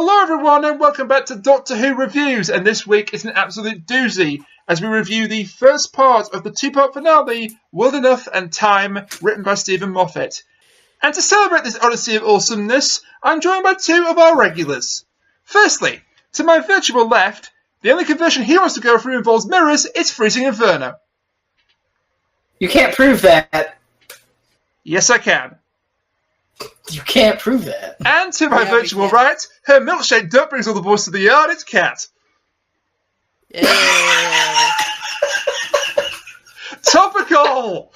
Hello everyone and welcome back to Doctor Who Reviews, and this week is an absolute doozy as we review the first part of the two-part finale, World Enough and Time, written by Stephen Moffat. And to celebrate this odyssey of awesomeness, I'm joined by two of our regulars. Firstly, to my virtual left, the only conversion he wants to go through involves mirrors, it's FreezingInferno. You can't prove that. Yes, I can. You can't prove that. And to my virtual right, her milkshake duck brings all the boys to the yard, it's Kat. Yeah. Topical!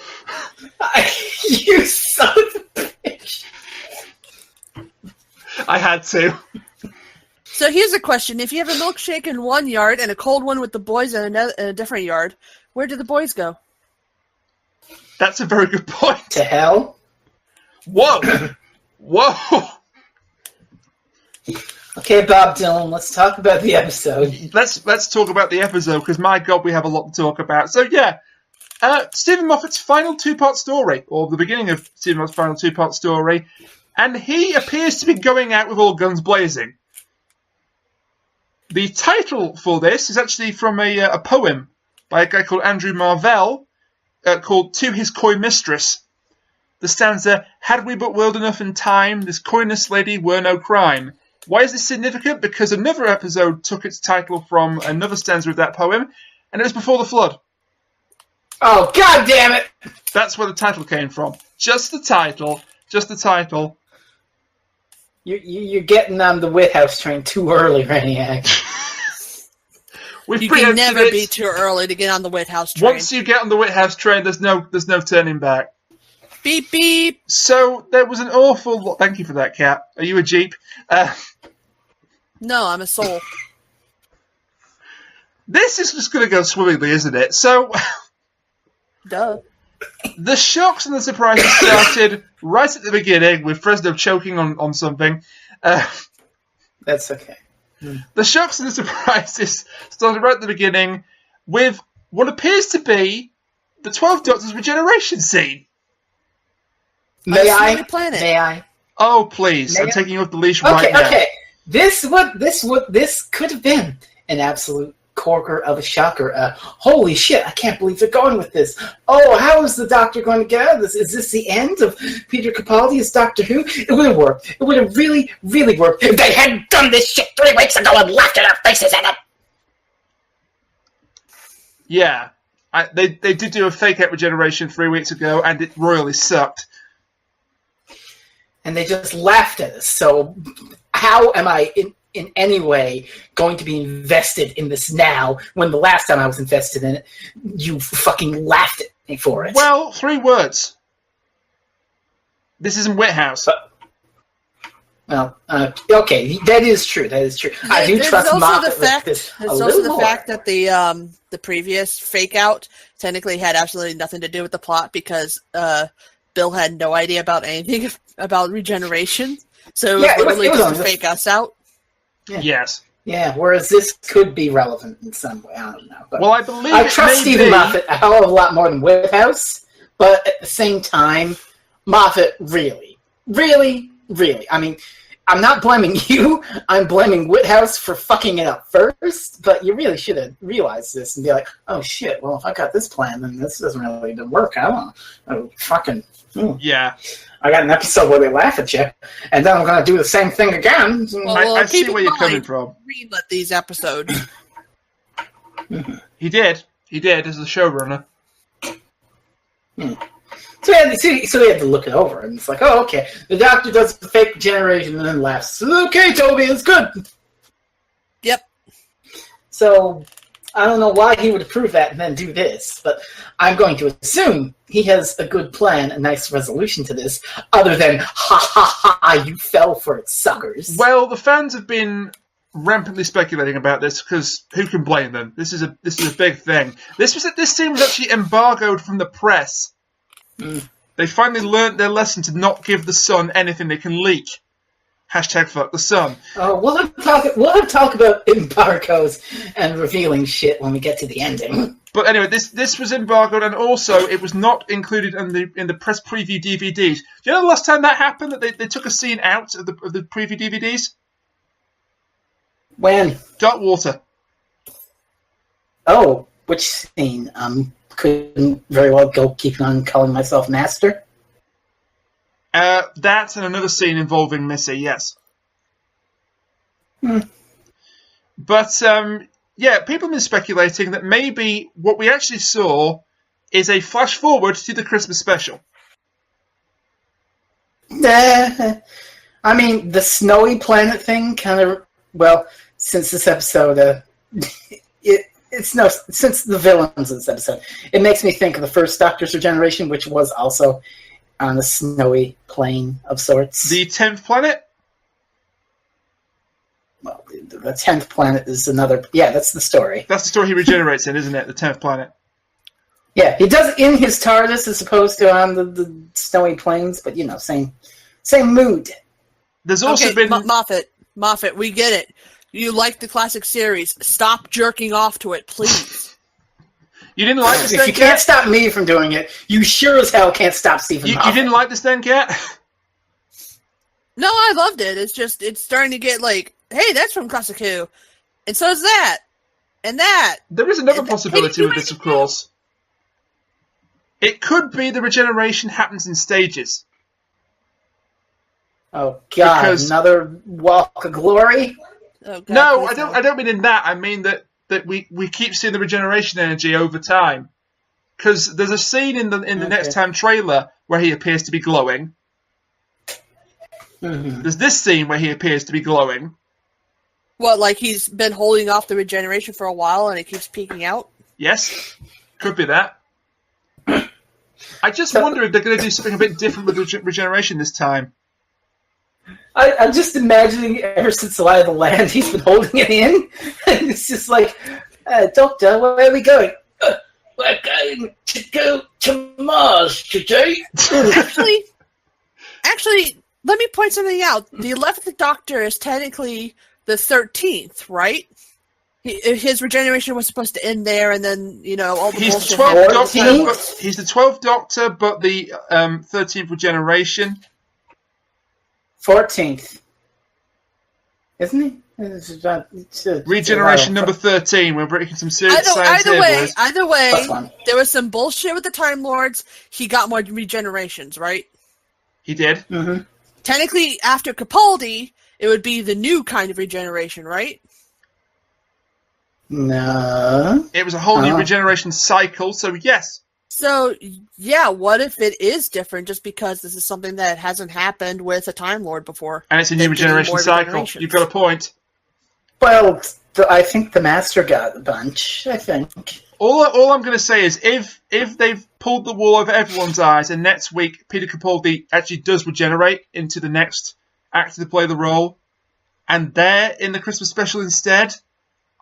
You son of a bitch. I had to. So here's a question. If you have a milkshake in one yard and a cold one with the boys in a different yard, where do the boys go? That's a very good point. To hell? Whoa! Whoa! Okay, Bob Dylan, let's talk about the episode. Let's talk about the episode, because my god, we have a lot to talk about. So yeah, Stephen Moffat's final two-part story, or the beginning of Stephen Moffat's final two-part story, and he appears to be going out with all guns blazing. The title for this is actually from a poem by a guy called Andrew Marvell, called To His Coy Mistress. The stanza, had we but world enough and time, this coyness lady were no crime. Why is this significant? Because another episode took its title from another stanza of that poem, and it was before the flood. Oh, god damn it! That's where the title came from. Just the title. Just the title. You're getting on the Whithouse train too early, Raniac. You can never be too early to get on the Whithouse train. Once you get on the Whithouse train, there's no turning back. Beep, beep. So, there was an awful lot... Thank you for that, Kat. Are you a Jeep? No, I'm a soul. This is just going to go swimmingly, isn't it? So... Duh. The shocks and the surprises started right at the beginning, with Fresno choking on something. That's okay. The shocks and the surprises started right at the beginning, with what appears to be the 12 Doctors regeneration scene. May I? Oh, please. I'm taking you off the leash right now. Okay. This could have been an absolute corker of a shocker. Holy shit, I can't believe they're going with this. Oh, how is the Doctor going to get out of this? Is this the end of Peter Capaldi as Doctor Who? It would have worked. It would have really, really worked if they had done this shit 3 weeks ago and laughed at our faces at it. Yeah. They did do a fake-out regeneration 3 weeks ago, and it royally sucked. And they just laughed at us. So how am I in any way going to be invested in this now when the last time I was invested in it, you fucking laughed at me for it? Well, 3 words. This isn't Whithouse. Okay, that is true. That is true. I do trust Moffat with this a little more. There's also the fact that the previous fake-out technically had absolutely nothing to do with the plot because Bill had no idea about anything about regeneration, so it was literally just to fake us out. Yeah. Yes. Yeah, whereas this could be relevant in some way. I don't know. But well, I believe I trust Stephen Moffat a hell of a lot more than Whithouse, but at the same time, Moffat really. I mean, I'm not blaming you. I'm blaming Whithouse for fucking it up first, but you really should have realized this and be like, oh shit, well, if I got this plan, then this doesn't really work. I don't know. Fucking... Yeah. I got an episode where they laugh at you, and then I'm going to do the same thing again. Well, I see where you're coming from. Read these episodes. He did as the showrunner. So we had to look it over, and it's like, oh, okay. The Doctor does the fake generation and then laughs. Okay, Toby, it's good. Yep. So I don't know why he would approve that and then do this, but I'm going to assume he has a good plan, a nice resolution to this, other than, ha, you fell for it, suckers. Well, the fans have been rampantly speculating about this, because who can blame them? This is a big thing. This scene was actually embargoed from the press. They finally learnt their lesson to not give the Sun anything they can leak. Hashtag fuck the Sun. We'll have talk about embargoes and revealing shit when we get to the ending. But anyway, this was embargoed, and also it was not included in the press preview DVDs. Do you know the last time that happened, that they took a scene out of the preview DVDs? When? Darkwater. Oh, which scene? Couldn't very well go keep on calling myself Master. That and another scene involving Missy, yes. But, yeah, people have been speculating that maybe what we actually saw is a flash forward to the Christmas special. I mean, the snowy planet thing kind of, well, since this episode, since the villains in this episode, it makes me think of the first Doctor's Regeneration, which was also on a snowy plain of sorts. The 10th planet? Well, the 10th planet is another... Yeah, that's the story. That's the story he regenerates in, isn't it? The 10th planet. Yeah, he does it in his TARDIS as opposed to on the snowy plains, but, same mood. There's also been... Moffat, we get it. You like the classic series. Stop jerking off to it, please. You didn't like this then, If you can't stop me from doing it, you sure as hell can't stop Stephen Moffat. You didn't like this then, Kat? No, I loved it. It's starting to get like, hey, that's from Classic Who. And so is that. And that. There is another possibility with this, of course. It could be the regeneration happens in stages. Oh, God, another walk of glory? Oh, God, no, I don't mean in that. I mean that we keep seeing the regeneration energy over time. Because there's a scene in the Next Time trailer where he appears to be glowing. Mm-hmm. There's this scene where he appears to be glowing. What, like he's been holding off the regeneration for a while and it keeps peeking out? Yes, could be that. I just wonder if they're going to do something a bit different with regeneration this time. I'm just imagining ever since the Light of the Land, he's been holding it in. And it's just like, Doctor, where are we going? We're going to go to Mars today. Actually, let me point something out. The 11th Doctor is technically the 13th, right? His regeneration was supposed to end there, and then, all the he's the bullshit. 12th Doctor, he's the 12th Doctor, but the 13th regeneration. 14th. Isn't he? Regeneration number 13. We're breaking some serious science here, boys. Either way, there was some bullshit with the Time Lords. He got more regenerations, right? He did. Mm-hmm. Technically, after Capaldi, it would be the new kind of regeneration, right? No. It was a whole new regeneration cycle, so yes. So, yeah, what if it is different just because this is something that hasn't happened with a Time Lord before? And it's a new regeneration cycle. You've got a point. Well, I think the Master got a bunch, I think. All I'm going to say is if they've pulled the wool over everyone's eyes and next week Peter Capaldi actually does regenerate into the next actor to play the role, and they're in the Christmas special instead,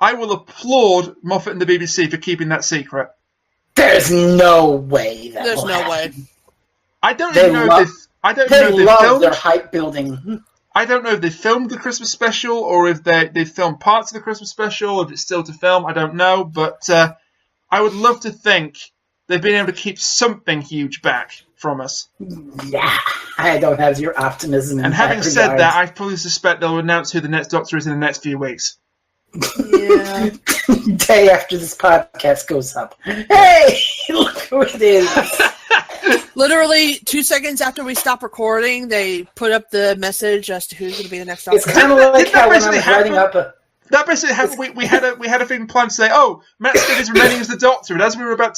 I will applaud Moffat and the BBC for keeping that secret. There's no way that There's will no happen. way. I don't even know if they love their hype building. I don't know if they filmed the Christmas special or if they filmed parts of the Christmas special, or if it's still to film. I don't know, but I would love to think they've been able to keep something huge back from us. Yeah, I don't have your optimism. And having said that, I fully suspect they'll announce who the next Doctor is in the next few weeks. Yeah. Day after this podcast goes up. Hey, look who it is. Literally 2 seconds after we stop recording, they put up the message as to who's going to be the next Doctor. It's kind of like how when I was writing up That basically happened. We had a thing planned to say, "Oh, Matt Smith is remaining as the Doctor," and as we're going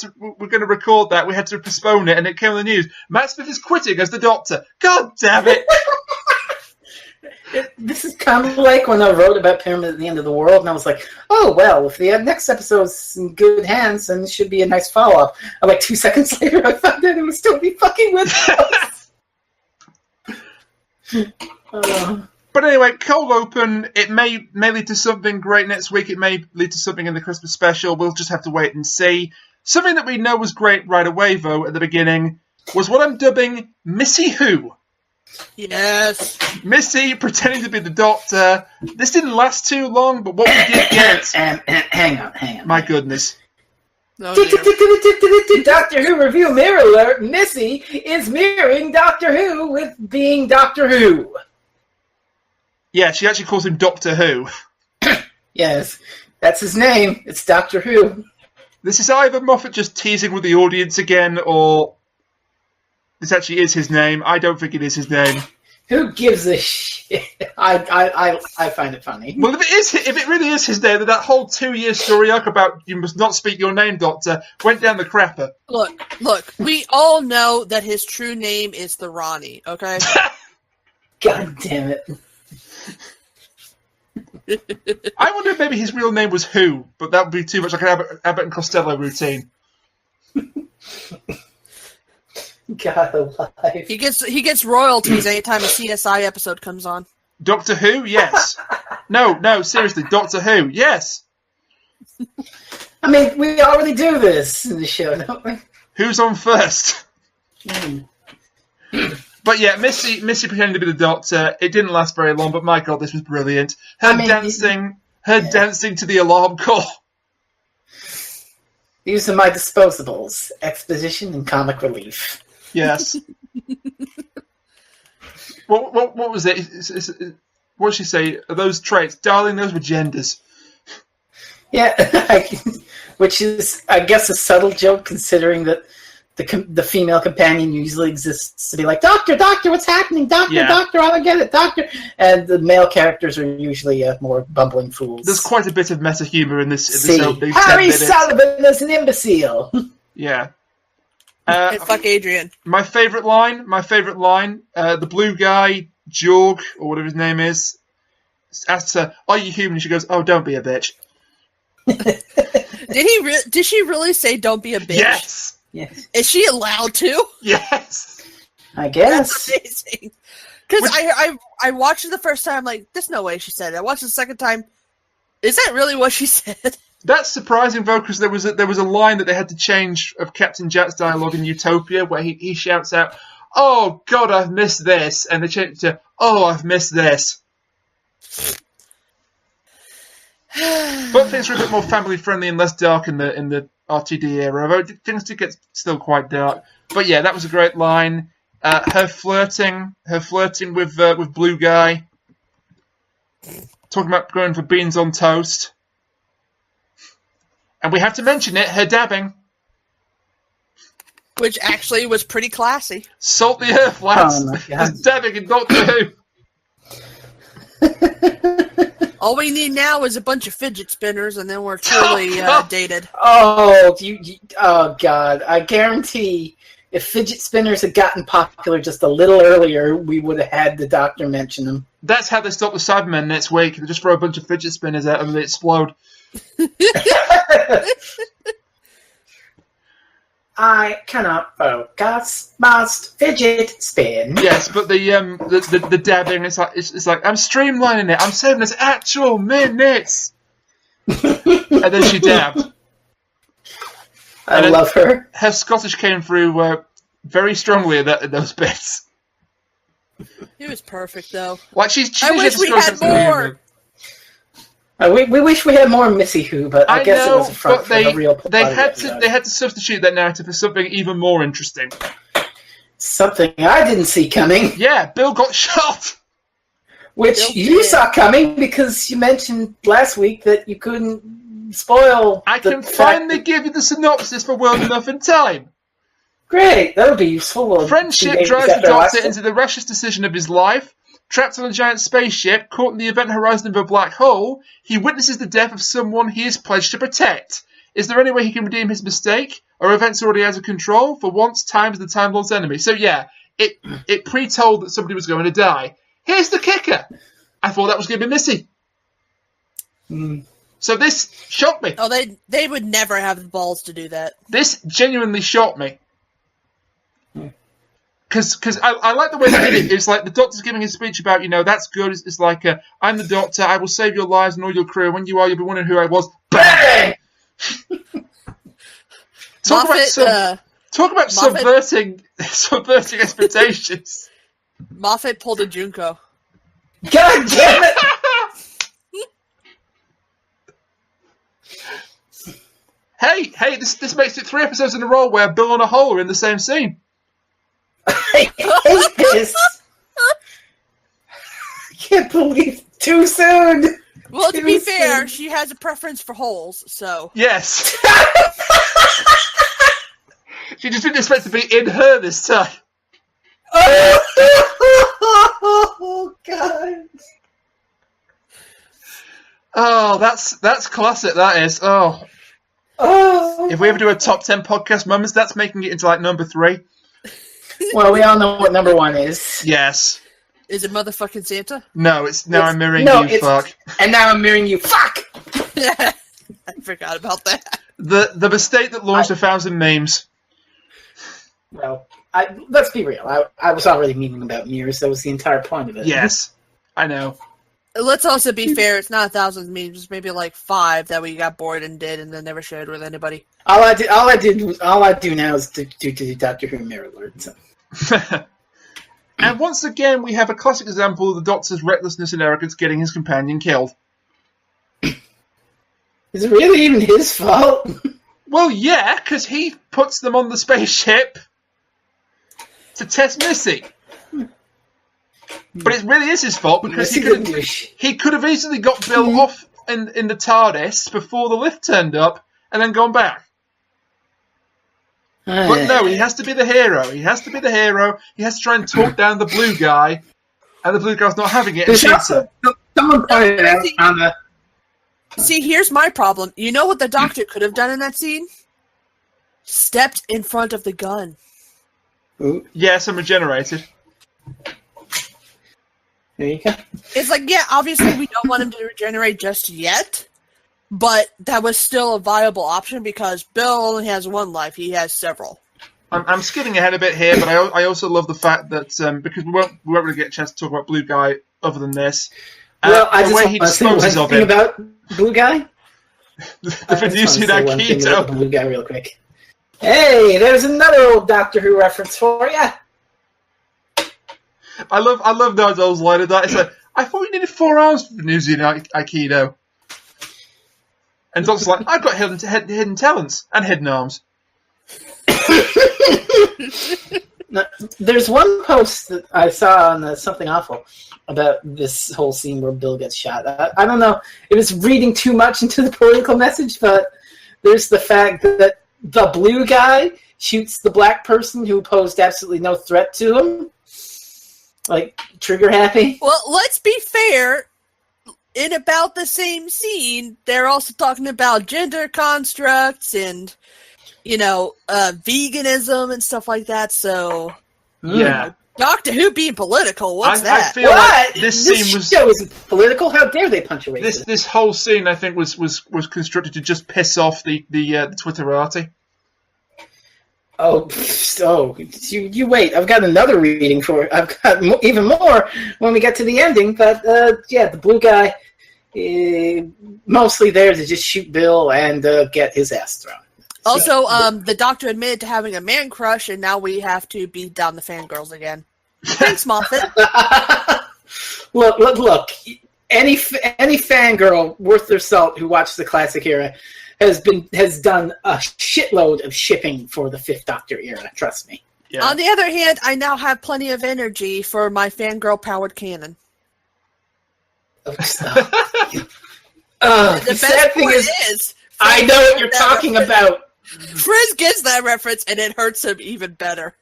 to record that, we had to postpone it, and it came on the news. Matt Smith is quitting as the Doctor. God damn it! This is kind of like when I wrote about Pyramid at the End of the World, and I was like, oh, well, if the next episode's in good hands, then it should be a nice follow-up. And like 2 seconds later, I found out it was still be fucking with us. But anyway, cold open. It may lead to something great next week. It may lead to something in the Christmas special. We'll just have to wait and see. Something that we know was great right away, though, at the beginning, was what I'm dubbing Missy Who. Yes. Missy pretending to be the Doctor. This didn't last too long, but what we did get... Hang on. My goodness. Oh, Doctor Who review mirror alert. Missy is mirroring Doctor Who with being Doctor Who. Yeah, she actually calls him Doctor Who. Yes, that's his name. It's Doctor Who. This is either Moffat just teasing with the audience again, or this actually is his name. I don't think it is his name. Who gives a shit? I find it funny. Well, if it really is his name, then that whole 2-year story arc about you must not speak your name, Doctor, went down the crapper. Look, we all know that his true name is the Ronnie, okay? God damn it. I wonder if maybe his real name was Who, but that would be too much like an Abbott and Costello routine. God alive. He gets royalties anytime a CSI episode comes on. Doctor Who? Yes. No, seriously, Doctor Who? Yes. I mean, we already do this in the show, don't we? Who's on first? But yeah, Missy pretending to be the Doctor. It didn't last very long, but my God, this was brilliant. Her dancing to the alarm call. These are my disposables: exposition and comic relief. Yes. What was it? What did she say? Those traits, darling. Those were genders. Yeah, which is, I guess, a subtle joke considering that the female companion usually exists to be like, Doctor, what's happening? Doctor, I don't get it, Doctor. And the male characters are usually more bumbling fools. There's quite a bit of meta humor in this opening. Harry Sullivan is an imbecile. Yeah. Hey, fuck Adrian. My favourite line, the blue guy, Jorg, or whatever his name is, asks her, are you human? And she goes, oh, don't be a bitch. Did she really say don't be a bitch? Yes. Yes. Is she allowed to? Yes. I guess. That's amazing. Because I watched it the first time, like, there's no way she said it. I watched it the second time. Is that really what she said? That's surprising, though, because there was a line that they had to change of Captain Jack's dialogue in Utopia where he shouts out, oh, God, I've missed this. And they changed it to, oh, I've missed this. But things were a bit more family-friendly and less dark in the RTD era, although things did get still quite dark. But yeah, that was a great line. Her flirting with Blue Guy. Talking about going for beans on toast. And we have to mention it, her dabbing. Which actually was pretty classy. Salt the earth, lads. Oh my God. Dabbing in Doctor Who. All we need now is a bunch of fidget spinners, and then we're truly dated. Oh, oh God! I guarantee, if fidget spinners had gotten popular just a little earlier, we would have had the Doctor mention them. That's how they stop the Cybermen next week. They just throw a bunch of fidget spinners at them and they explode. I cannot focus. Must fidget spin. Yes, but the dabbing, it's like I'm streamlining it. I'm saving us actual minutes. And then she dabbed. I love her. Her Scottish came through very strongly in those bits. It was perfect, though. Like I wish we had more. We wish we had more Missy Who, but I guess it was a front for the real. They had to substitute that narrative for something even more interesting. Something I didn't see coming. Yeah, Bill got shot. Which you saw coming because you mentioned last week that you couldn't spoil. I can finally give you the synopsis for World Enough in Time. Great, that'll be useful. Friendship drives the Doctor into the rashest decision of his life. Trapped on a giant spaceship, caught in the event horizon of a black hole, he witnesses the death of someone he is pledged to protect. Is there any way he can redeem his mistake? Are events already out of control? For once, time is the Time Lord's enemy. So yeah, it pre-told that somebody was going to die. Here's the kicker. I thought that was going to be Missy. So this shocked me. Oh, they would never have the balls to do that. This genuinely shocked me. Because I like the way they did it. It's like the Doctor's giving his speech about, that's good. It's like, I'm the Doctor. I will save your lives and all your crew. When you are, you'll be wondering who I was. Bang! Talk about subverting expectations. Moffat pulled a Junko. God damn it! Hey! This makes it 3 episodes in a row where Bill and a hole are in the same scene. I hate this. I can't believe too soon. Well, to be fair, she has a preference for holes, so... Yes. She just didn't expect to be in her this time. Oh, God. Oh, that's classic, that is. Oh. If we ever do a top 10 podcast moments, that's making it into, like, number 3. Well, we all know what number 1 is. Yes. Is it motherfucking Santa? No, I'm mirroring you, fuck. And now I'm mirroring you, fuck! I forgot about that. The mistake that launched 1,000 memes. Well, let's be real. I was already memeing about mirrors. That was the entire point of it. Yes, I know. Let's also be fair. It's not 1,000 memes. It's maybe like 5 that we got bored and did, and then never shared with anybody. All I do now is do Doctor Who mirror alert. So. And once again, we have a classic example of the Doctor's recklessness and arrogance getting his companion killed. Is it really even his fault? Well, yeah, because he puts them on the spaceship to test Missy. But it really is his fault because he could have easily got Bill off in the TARDIS before the lift turned up and then gone back. But no, he has to be the hero. He has to try and talk down the blue guy, and the blue guy's not having it and shoots him. Someone pointed out on the... See, here's my problem. You know what the Doctor could have done in that scene? Stepped in front of the gun. Yes, I'm regenerated. There you go. It's like, yeah, obviously we don't want him to regenerate just yet, but that was still a viable option because Bill only has one life. He has several. I'm skipping ahead a bit here, but I also love the fact that, because we won't really get a chance to talk about Blue Guy other than this, well, I the just way he disposes of thing him. about Blue Guy? The Venusian Aikido. Blue Guy real quick. Hey, there's another old Doctor Who reference for ya. I love Nigel's line of that. It's like, I thought you needed 4 arms for Venusian Aikido. And Doctor's like, I've got hidden talents and hidden arms. Now, there's one post that I saw on Something Awful about this whole scene where Bill gets shot. I don't know. It was reading too much into the political message, but there's the fact that the blue guy shoots the black person who posed absolutely no threat to him. Like, trigger happy. Well, let's be fair. In about the same scene, they're also talking about gender constructs and, veganism and stuff like that, so... Yeah. Doctor Who being political, what's that? I feel like this show isn't political. How dare they punch a racist? This whole scene, I think, was constructed to just piss off the Twitterati. Oh, you wait. I've got another reading for it. I've got even more when we get to the ending. But, the blue guy, mostly there to just shoot Bill and get his ass thrown. Also, the Doctor admitted to having a man crush, and now we have to beat down the fangirls again. Thanks, Moffat. Look. Any fangirl worth their salt who watched the classic era has done a shitload of shipping for the 5th Doctor era. Trust me. Yeah. On the other hand, I now have plenty of energy for my fangirl-powered cannon. The sad thing is I know what you're talking about. Frizz gets that reference, and it hurts him even better.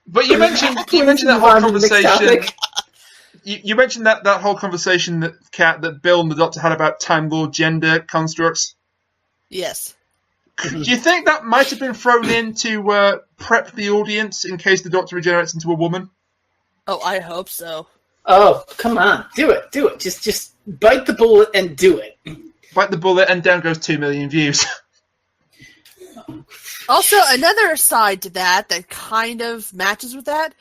But you mentioned that whole conversation. You mentioned that whole conversation that Bill and the Doctor had about Time Lord gender constructs. Yes. Do you think that might have been thrown in to prep the audience in case the Doctor regenerates into a woman? Oh, I hope so. Oh, come on. Do it. Just bite the bullet and do it. Bite the bullet and down goes 2 million views. Also, another side to that kind of matches with that,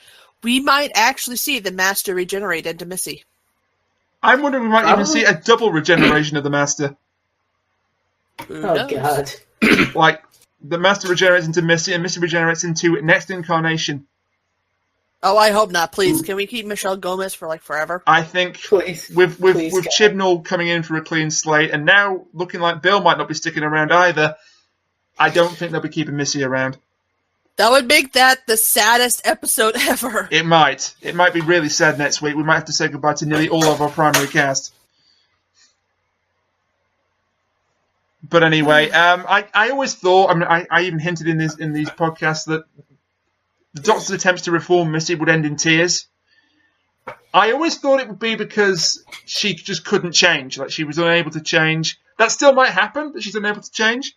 we might actually see the Master regenerate into Missy. I'm wondering we might even see a double regeneration of the Master. Who knows? God. Like, the Master regenerates into Missy and Missy regenerates into next incarnation. Oh, I hope not. Please, can we keep Michelle Gomez for forever? I think please, with Chibnall coming in for a clean slate, and now looking like Bill might not be sticking around either, I don't think they'll be keeping Missy around. That would make that the saddest episode ever. It might. It might be really sad next week. We might have to say goodbye to nearly all of our primary cast. But anyway, I always thought, I mean, I even hinted in these podcasts that the Doctor's attempts to reform Missy would end in tears. I always thought it would be because she just couldn't change, like she was unable to change. That still might happen, that she's unable to change.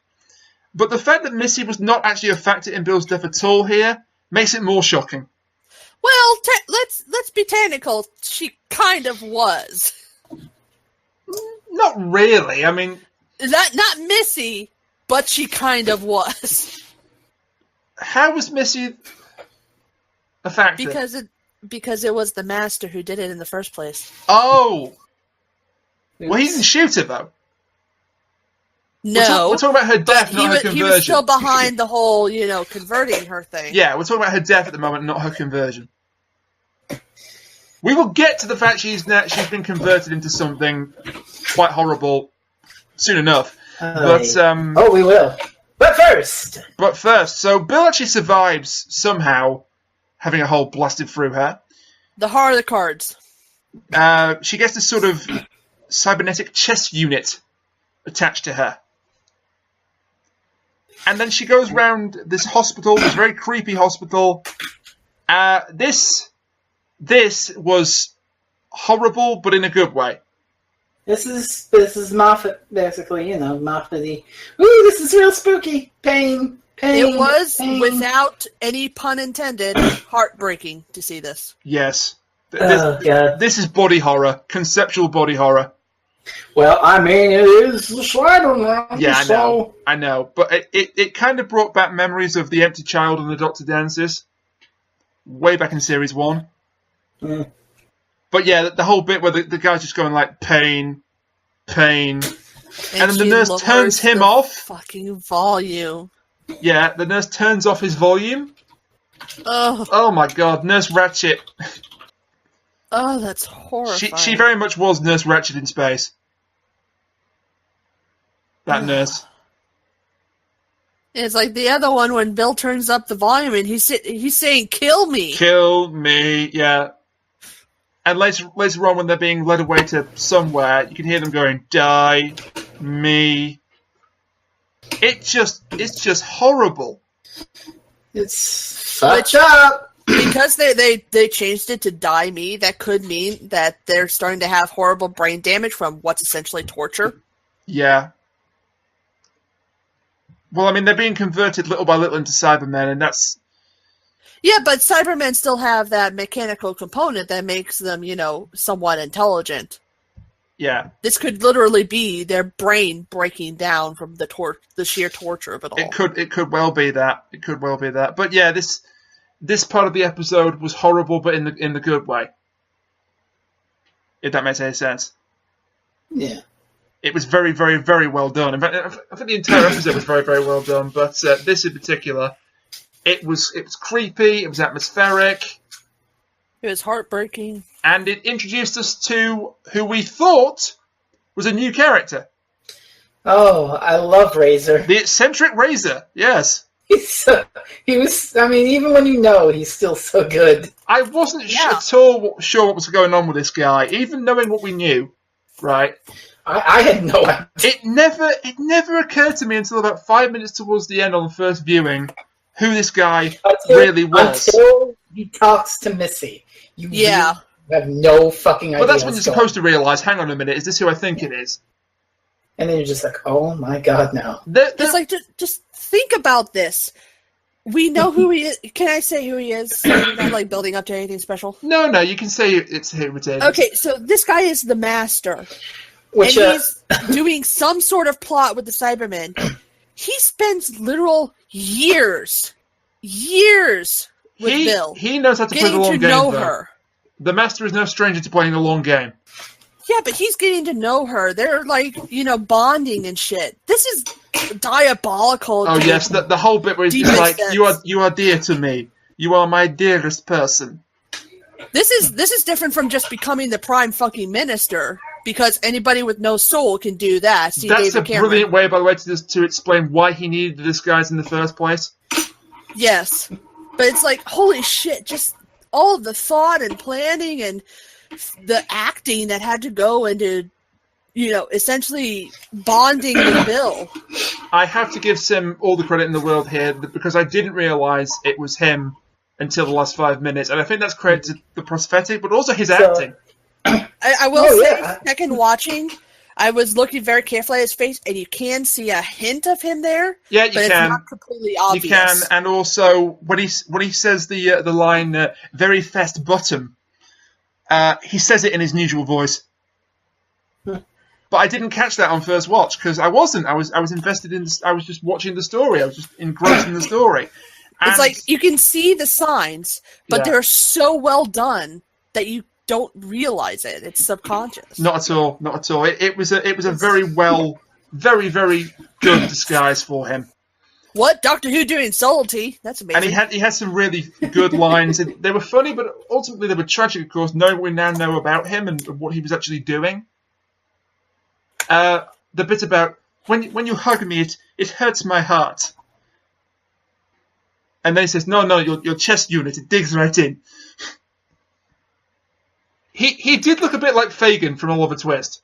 But the fact that Missy was not actually a factor in Bill's death at all here makes it more shocking. Well, let's be technical. She kind of was. Not really. I mean, not Missy, but she kind of was. How was Missy a factor? Because it was the Master who did it in the first place. Oh, well, he didn't shoot her though. No, we're talking about her death, not her conversion. He was still behind the whole, converting her thing. Yeah, we're talking about her death at the moment, not her conversion. We will get to the fact she's been converted into something quite horrible soon enough. We will. But first, so Bill actually survives somehow, having a hole blasted through her. The heart of the cards. She gets this sort of cybernetic chest unit attached to her. And then she goes round this hospital, this very creepy hospital. This was horrible, but in a good way. This is Moffat, basically, Moffat-y. Ooh, this is real spooky. Pain. It was, without any pun intended, heartbreaking to see this. Yes. God. This is body horror, conceptual body horror. Well, I mean, it is the Slider. Yeah, I know. But it kind of brought back memories of The Empty Child and the Doctor Dances, way back in Series 1. Mm. But yeah, the whole bit where the guy's just going like, pain, and then the nurse turns him off. Fucking volume. Yeah, the nurse turns off his volume. Oh my god, Nurse Ratched. Oh, that's horrifying. She very much was Nurse Ratched in space. That nurse. It's like the other one when Bill turns up the volume and he's saying, "Kill me." Kill me, yeah. And later on, when they're being led away to somewhere, you can hear them going, "Die me." It's just horrible. It's fucked up. Because they changed it to "Die me," that could mean that they're starting to have horrible brain damage from what's essentially torture. Yeah. Well, I mean, they're being converted little by little into Cybermen, and that's... Yeah, but Cybermen still have that mechanical component that makes them, somewhat intelligent. Yeah. This could literally be their brain breaking down from the sheer torture of it all. It could well be that. It could well be that. But yeah, this part of the episode was horrible, but in the good way. If that makes any sense. Yeah. It was very, very, very well done. In fact, I think the entire episode was very, very well done. But this in particular, it was creepy. It was atmospheric. It was heartbreaking. And it introduced us to who we thought was a new character. Oh, I love Razor. The eccentric Razor, yes. He was, I mean, even when he's still so good. I wasn't at all sure what was going on with this guy, even knowing what we knew, right? I had no idea. It never occurred to me until about 5 minutes towards the end on the first viewing who this guy really was. Until he talks to Missy. You have no fucking idea. Well, that's when you're supposed to realise, hang on a minute, is this who I think it is? And then you're just like, oh my god, no. It's like, just think about this. We know who he is. Can I say who he is? You're not like building up to anything special? No, you can say it's who it is. Okay, so this guy is the Master. And he's doing some sort of plot with the Cybermen. He spends literal years with Bill. He knows how to play the long game. Getting to know her. The Master is no stranger to playing a long game. Yeah, but he's getting to know her. They're like, bonding and shit. This is diabolical. Oh yes, the whole bit where he's like, "You are dear to me. You are my dearest person." This is different from just becoming the prime fucking minister, because anybody with no soul can do that. That's a brilliant way, by the way, to explain why he needed the disguise in the first place. Yes. But it's like, holy shit, just all of the thought and planning and the acting that had to go into, essentially bonding with Bill. I have to give Sim all the credit in the world here because I didn't realise it was him until the last 5 minutes. And I think that's credit to the prosthetic, but also his acting. I will say, second watching, I was looking very carefully at his face, and you can see a hint of him there. Yeah, you but can. It's not completely obvious. You can, and also when he says the line "very fast bottom," he says it in his usual voice. But I didn't catch that on first watch because I wasn't. I was invested in. I was just watching the story. I was just engrossed in the story. And it's like you can see the signs, but they're so well done that you don't realize it. It's subconscious. Not at all. Not at all. It was a very very good disguise for him. What Doctor Who doing subtlety? That's amazing. And he had some really good lines. They were funny, but ultimately they were tragic. Of course, knowing we now know about him and what he was actually doing. The bit about when you hug me, it hurts my heart. And then he says, "No, your chest unit, it digs right in." He did look a bit like Fagin from Oliver Twist.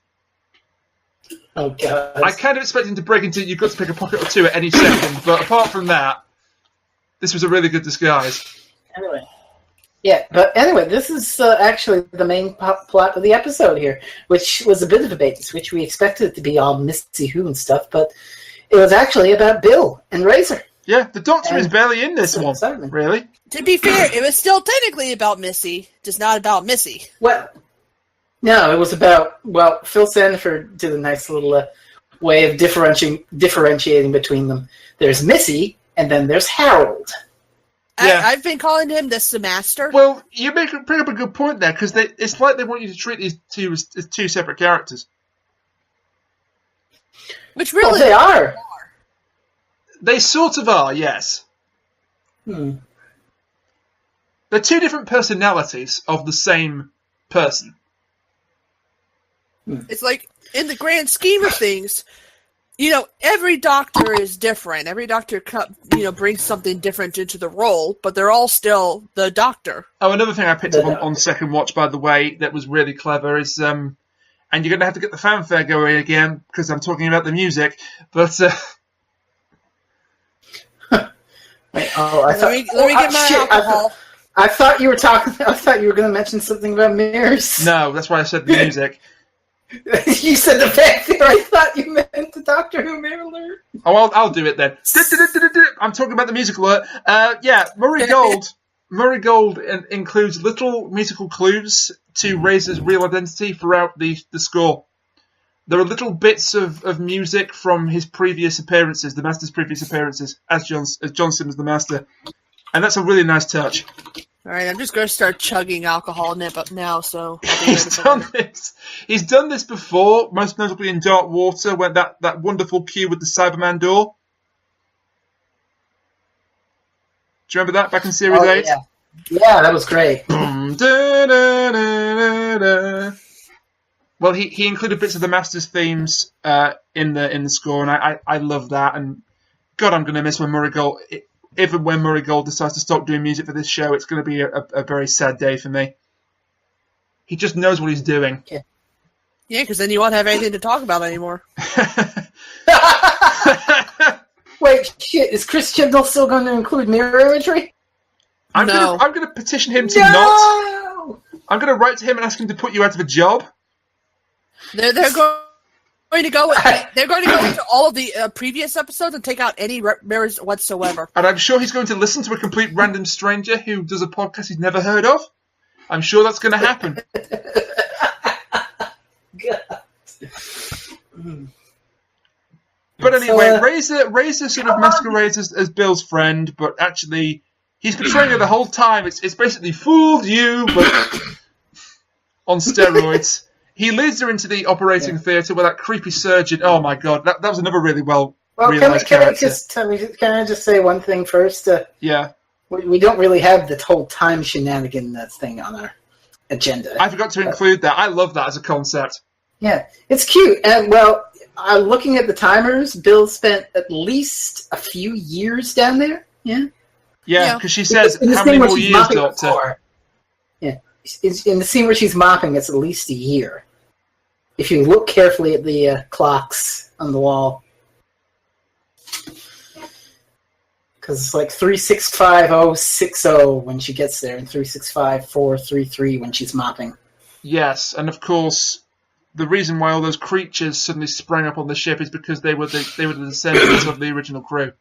Oh God! I kind of expected him to break into "You've got to pick a pocket or two at any second," but apart from that, this was a really good disguise. Anyway, this is actually the main plot of the episode here, which was a bit of a bait and switch. We expected it to be all Missy Who and stuff, but it was actually about Bill and Razor. Yeah, the Doctor is barely in this one, really. To be fair, it was still technically about Missy, just not about Missy. Well, no, it was about, Phil Sanford did a nice little way of differentiating between them. There's Missy, and then there's Harold. Yeah. I've been calling him the Semaster. Well, you bring up a good point there, because it's like they want you to treat these two as two separate characters. Which really they are. They sort of are, yes. They're two different personalities of the same person. It's like, in the grand scheme of things, every Doctor is different. Every Doctor, brings something different into the role, but they're all still the Doctor. Oh, another thing I picked up on second watch, by the way, that was really clever is, and you're going to have to get the fanfare going again, because I'm talking about the music, but... Wait, let me get my alcohol. I thought you were talking. I thought you were going to mention something about mirrors. No, that's why I said the music. You said the fanfare. I thought you meant the Doctor Who mirror alert. Oh, I'll do it then. I'm talking about the music alert. Murray Gold. Murray Gold includes little musical clues to Razor's real identity throughout the score. There are little bits of music from his previous appearances, the Master's previous appearances, as John Simmons the Master. And that's a really nice touch. All right, I'm just going to start chugging alcohol now, so... He's done this. He's done this before, most notably in Dark Water, when that wonderful cue with the Cyberman door. Do you remember that back in Series 8? Yeah, that was great. Well, he included bits of the Master's themes in the score, and I love that. And God, I'm going to miss when Murray Gold. Even when Murray Gold decides to stop doing music for this show, it's going to be a very sad day for me. He just knows what he's doing. Yeah, because then you won't have anything to talk about anymore. Wait, shit! Is Chris Chibnall still going to include mirror imagery? I'm going to petition him to not. I'm going to write to him and ask him to put you out of a job. They're going to go into all of the previous episodes and take out any mirrors whatsoever. And I'm sure he's going to listen to a complete random stranger who does a podcast he's never heard of. I'm sure that's going to happen. But anyway, Razor sort of masquerades as Bill's friend, but actually he's portraying her the whole time. It's basically fooled you, but on steroids. He leads her into the operating theatre with that creepy surgeon. Oh my God, that was another really well realised character. Can I just say one thing first? Yeah. We don't really have the whole time shenanigan thing on our agenda. I forgot to include that. I love that as a concept. Yeah, it's cute. And, looking at the timers, Bill spent at least a few years down there. Yeah. Yeah, because she says, in the how scene many where more she's years, mopping the Doctor? floor. Yeah, in the scene where she's mopping, it's at least a year. If you look carefully at the clocks on the wall. Because it's like 365060 when she gets there, and 365433 when she's mopping. Yes, and of course, the reason why all those creatures suddenly sprang up on the ship is because they were the descendants of the original crew.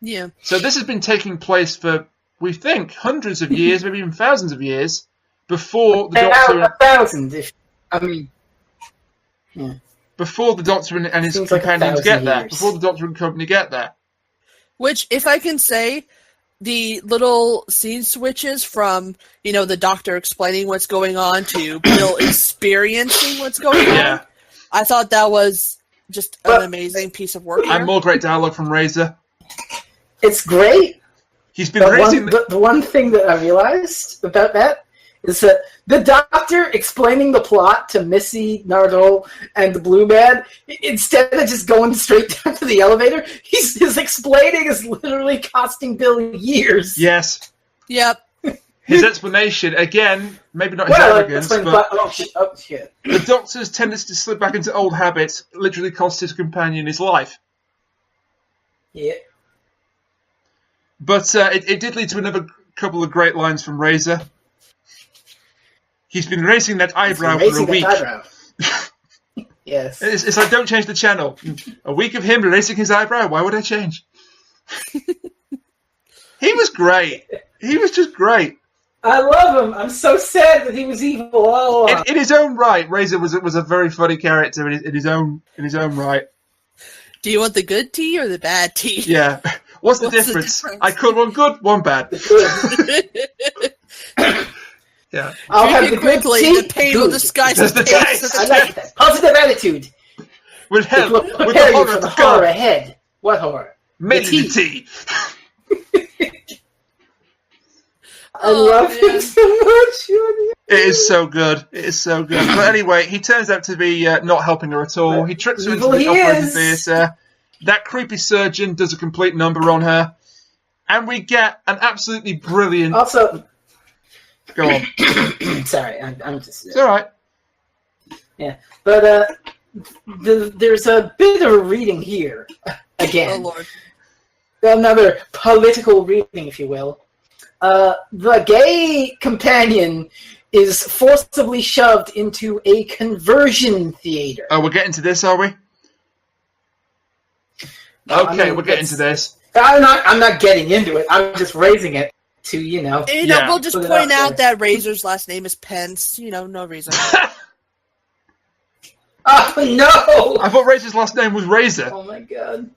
Yeah. So this has been taking place for, we think, hundreds of years, maybe even thousands of years, before the Doctor... A thousand, yeah. Before the Doctor and his Seems companions like get there. years. Before the Doctor and company get there. Which, if I can say, the little scene switches from, the Doctor explaining what's going on to Bill experiencing what's going on, I thought that was just an amazing piece of work here. And more great dialogue from Razor. It's great. He's been raising... The one thing that I realized about that is that the Doctor explaining the plot to Missy, Nardole, and the Blue Man, instead of just going straight down to the elevator, his explaining is literally costing Bill years. Yes. Yep. His explanation, again, maybe not his arrogance, but oh shit. The Doctor's tendency to slip back into old habits literally cost his companion his life. Yeah. But it did lead to another couple of great lines from Razor. He's been raising that eyebrow for a week. Yes. It's like, don't change the channel. A week of him raising his eyebrow, why would I change? He was great. He was just great. I love him. I'm so sad that he was evil all along. In his own right, Razor was a very funny character in his own right. Do you want the good tea or the bad tea? Yeah. What's the difference? I called one good, one bad. Yeah. I'll have the quickly. Good tea. The pain will disguise the taste. I like that. Positive attitude. With help. With the Prepare you horror for the to come. horror ahead. What horror? Mainly the tea. I love him so much. It is so good. It is so good. But anyway, he turns out to be not helping her at all. He tricks her into the operating theatre. That creepy surgeon does a complete number on her. And we get an absolutely brilliant... Also... Go on. Sorry, I'm just... It's all right. Yeah, but there's a bit of a reading here. Again. Oh, Lord. Another political reading, if you will. The gay companion is forcibly shoved into a conversion theater. Oh, we're getting to this, are we? No, okay, we're getting to this. I'm not getting into it. I'm just raising it to, we'll just point out that Razor's last name is Pence. No reason. Oh, no! I thought Razor's last name was Razor. Oh, my God.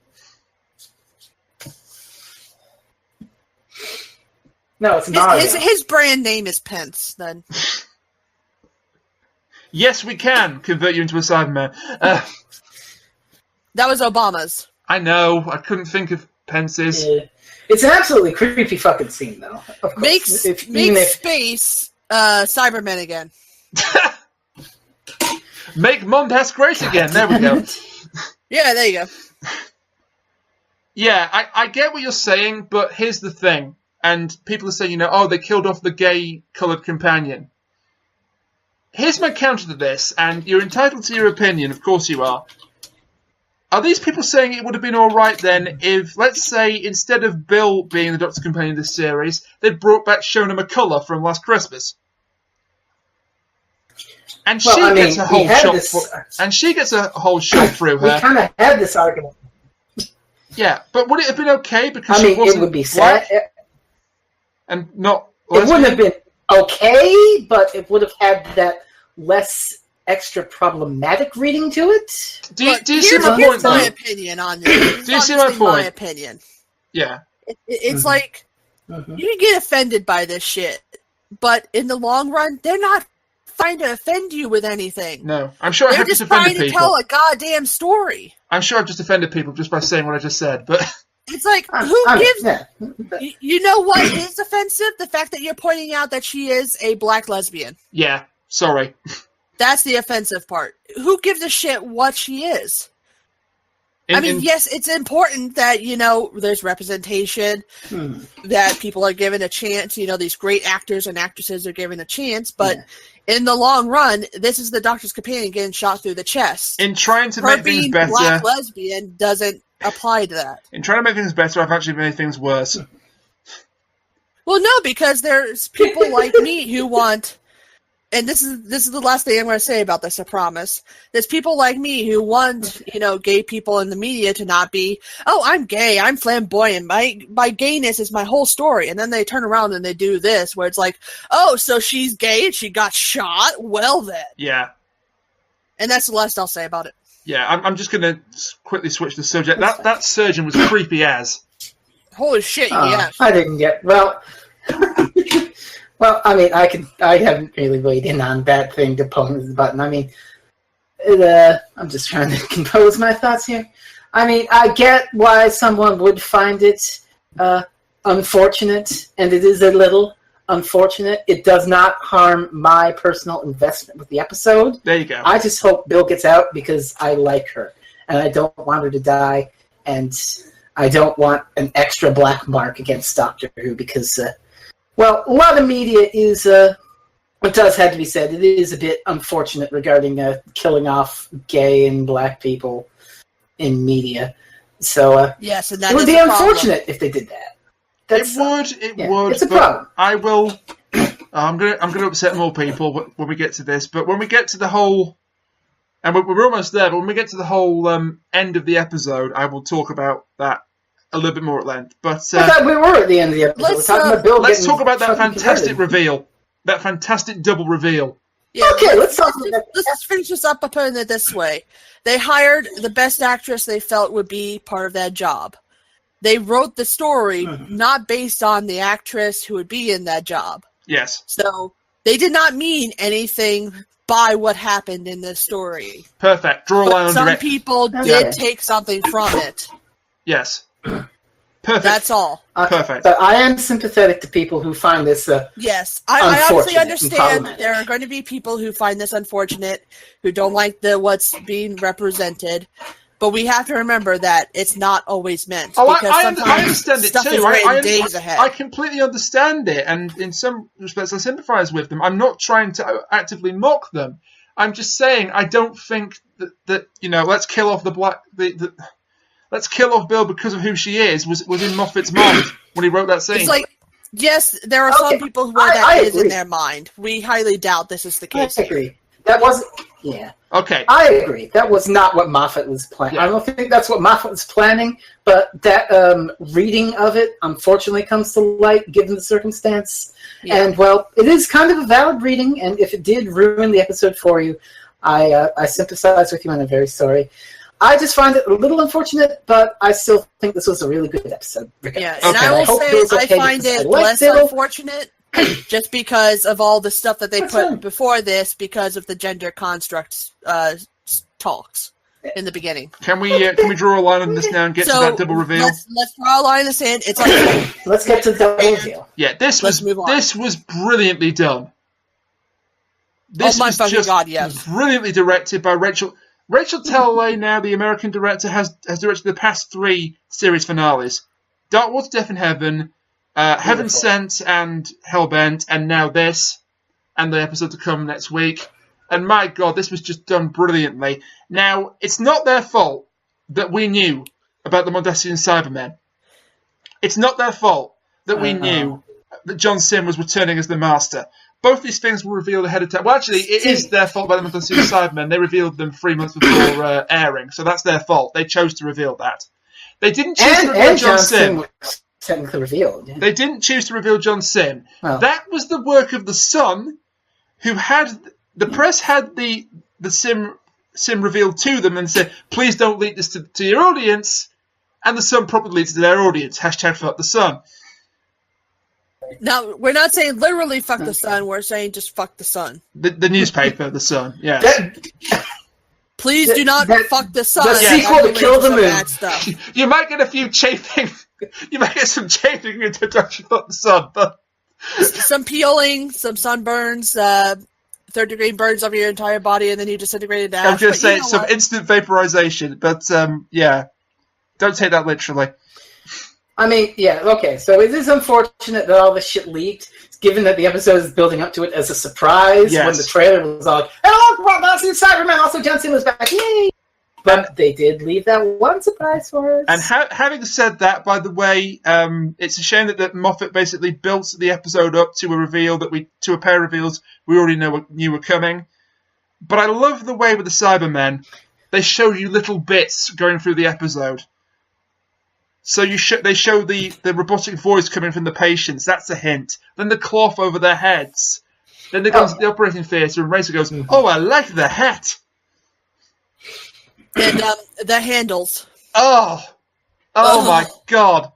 No, it's not. His brand name is Pence, then. Yes, we can convert you into a Cyberman. That was Obama's. I know. I couldn't think of Pence's. Yeah. It's an absolutely creepy fucking scene, though. Of course. Make space Cybermen again. Make Mondas great again. There we go. Yeah, there you go. Yeah, I get what you're saying, but here's the thing. And people are saying, they killed off the gay coloured companion. Here's my counter to this, and you're entitled to your opinion, of course you are. Are these people saying it would have been alright then if, let's say, instead of Bill being the Doctor's companion in this series, they'd brought back Shona McCullough from Last Christmas? And she gets a whole shot through her. We kind of had this argument. Yeah, but would it have been okay because she wasn't it would be sad. And not lesbian? It wouldn't have been okay, but it would have had that less extra problematic reading to it. Do you see my point? Here's my opinion on this. Do you see my point? My opinion. Yeah. It's like, you can get offended by this shit, but in the long run, they're not trying to offend you with anything. No, I'm sure I have just offended people. They're just trying to tell a goddamn story. I'm sure I've just offended people just by saying what I just said, but... It's like, who gives... You know what is offensive? The fact that you're pointing out that she is a black lesbian. Yeah, sorry. That's the offensive part. Who gives a shit what she is? Yes, it's important that, there's representation, that people are given a chance, these great actors and actresses are given a chance, but in the long run, this is the Doctor's companion getting shot through the chest. In trying to Her make things being better... black lesbian doesn't apply to that. In trying to make things better, I've actually made things worse. Well, no, because there's people like me who want... And this is the last thing I'm going to say about this, I promise. There's people like me who want, gay people in the media to not be, oh, I'm gay, I'm flamboyant, my gayness is my whole story. And then they turn around and they do this, where it's like, oh, so she's gay and she got shot? Well then. Yeah. And that's the last I'll say about it. Yeah, I'm just going to quickly switch the subject. That surgeon was creepy as. Holy shit, yeah. I didn't get... Well... Well, I mean, I haven't really weighed in on that thing to pull the button. I mean, I'm just trying to compose my thoughts here. I mean, I get why someone would find it unfortunate, and it is a little unfortunate. It does not harm my personal investment with the episode. There you go. I just hope Bill gets out because I like her, and I don't want her to die, and I don't want an extra black mark against Doctor Who because... Well, a lot of media is, it does have to be said, it is a bit unfortunate regarding killing off gay and black people in media. So, yes, and that it would be unfortunate if they did that. It would. It's a problem. I will... I'm gonna upset more people when we get to this, but when we get to the whole... And we're almost there, but when we get to the whole end of the episode, I will talk about that a little bit more at length, but I thought we were at the end of the episode. We're talking about Bill. Let's talk about that fantastic reveal, that fantastic double reveal. Yeah, okay, let's finish this up by putting it this way: they hired the best actress they felt would be part of that job. They wrote the story not based on the actress who would be in that job. Yes. So they did not mean anything by what happened in this story. Perfect. Draw a line on some people did take something from it. Yes. Perfect. That's all. Perfect. But I am sympathetic to people who find this yes, I honestly understand there are going to be people who find this unfortunate, who don't like what's being represented, but we have to remember that it's not always meant. I understand it too. Days ahead. I completely understand it, and in some respects I sympathise with them. I'm not trying to actively mock them. I'm just saying I don't think that let's kill off the black... Let's kill off Bill because of who she is was in Moffat's mind when he wrote that scene. It's like, yes, there are some people who that is in their mind. We highly doubt this is the case. I agree. That wasn't... Yeah. Okay. I agree. That was not what Moffat was planning. Yeah. I don't think that's what Moffat was planning, but that reading of it, unfortunately, comes to light given the circumstance. Yeah. And, well, it is kind of a valid reading, and if it did ruin the episode for you, I sympathize with you, and I'm very sorry. I just find it a little unfortunate, but I still think this was a really good episode. Yeah, and I will say I find it less unfortunate just because of all the stuff that they put before this because of the gender construct talks in the beginning. Can we draw a line on this now and get to that double reveal? Let's draw a line in the sand. It's okay. Let's get to the double reveal. Yeah, this was brilliantly done. This was just God, yes. Brilliantly directed by Rachel. Rachel Talalay, now the American director, has directed the past 3 series finales. Dark Water, Death in Heaven, Heaven Sent and Hellbent, and now this, and the episode to come next week. And my God, this was just done brilliantly. Now, it's not their fault that we knew about the Mondasian Cybermen. It's not their fault that we knew that John Sim was returning as the Master. Both these things were revealed ahead of time. Well, actually, it is their fault by the Mondasian Cybermen. They revealed them 3 months before airing, so that's their fault. They chose to reveal that. They didn't choose to reveal John Sim. Technically revealed. Yeah. They didn't choose to reveal John Sim. Oh. That was the work of the Sun, who had... The press had the Sim revealed to them and said, please don't leak this to your audience, and the Sun promptly leaked it to their audience. # fuck the Sun. Now, we're not saying literally fuck the Sun, we're saying just fuck the Sun. The newspaper, the Sun, yeah. Please do not fuck the Sun. The sequel to Kill the Moon. You might get a few chafing, you might get some chafing into # fuck the Sun, but... Some peeling, some sunburns, third-degree burns over your entire body, and then you disintegrate it down. I'm going to say some instant vaporization, but, yeah. Don't take that literally. I mean, yeah, okay, so it is unfortunate that all this shit leaked, given that the episode is building up to it as a surprise when the trailer was all like, oh, well, that's in Cyberman, also John Cena's back, yay! But they did leave that one surprise for us. And having said that, by the way, it's a shame that Moffat basically built the episode up to a reveal to a pair of reveals we already knew were coming. But I love the way with the Cybermen, they show you little bits going through the episode. So they show the robotic voice coming from the patients. That's a hint. Then the cloth over their heads. Then they go to the operating theatre and Razor goes, "Oh, I like the hat." And the handles. Oh my God!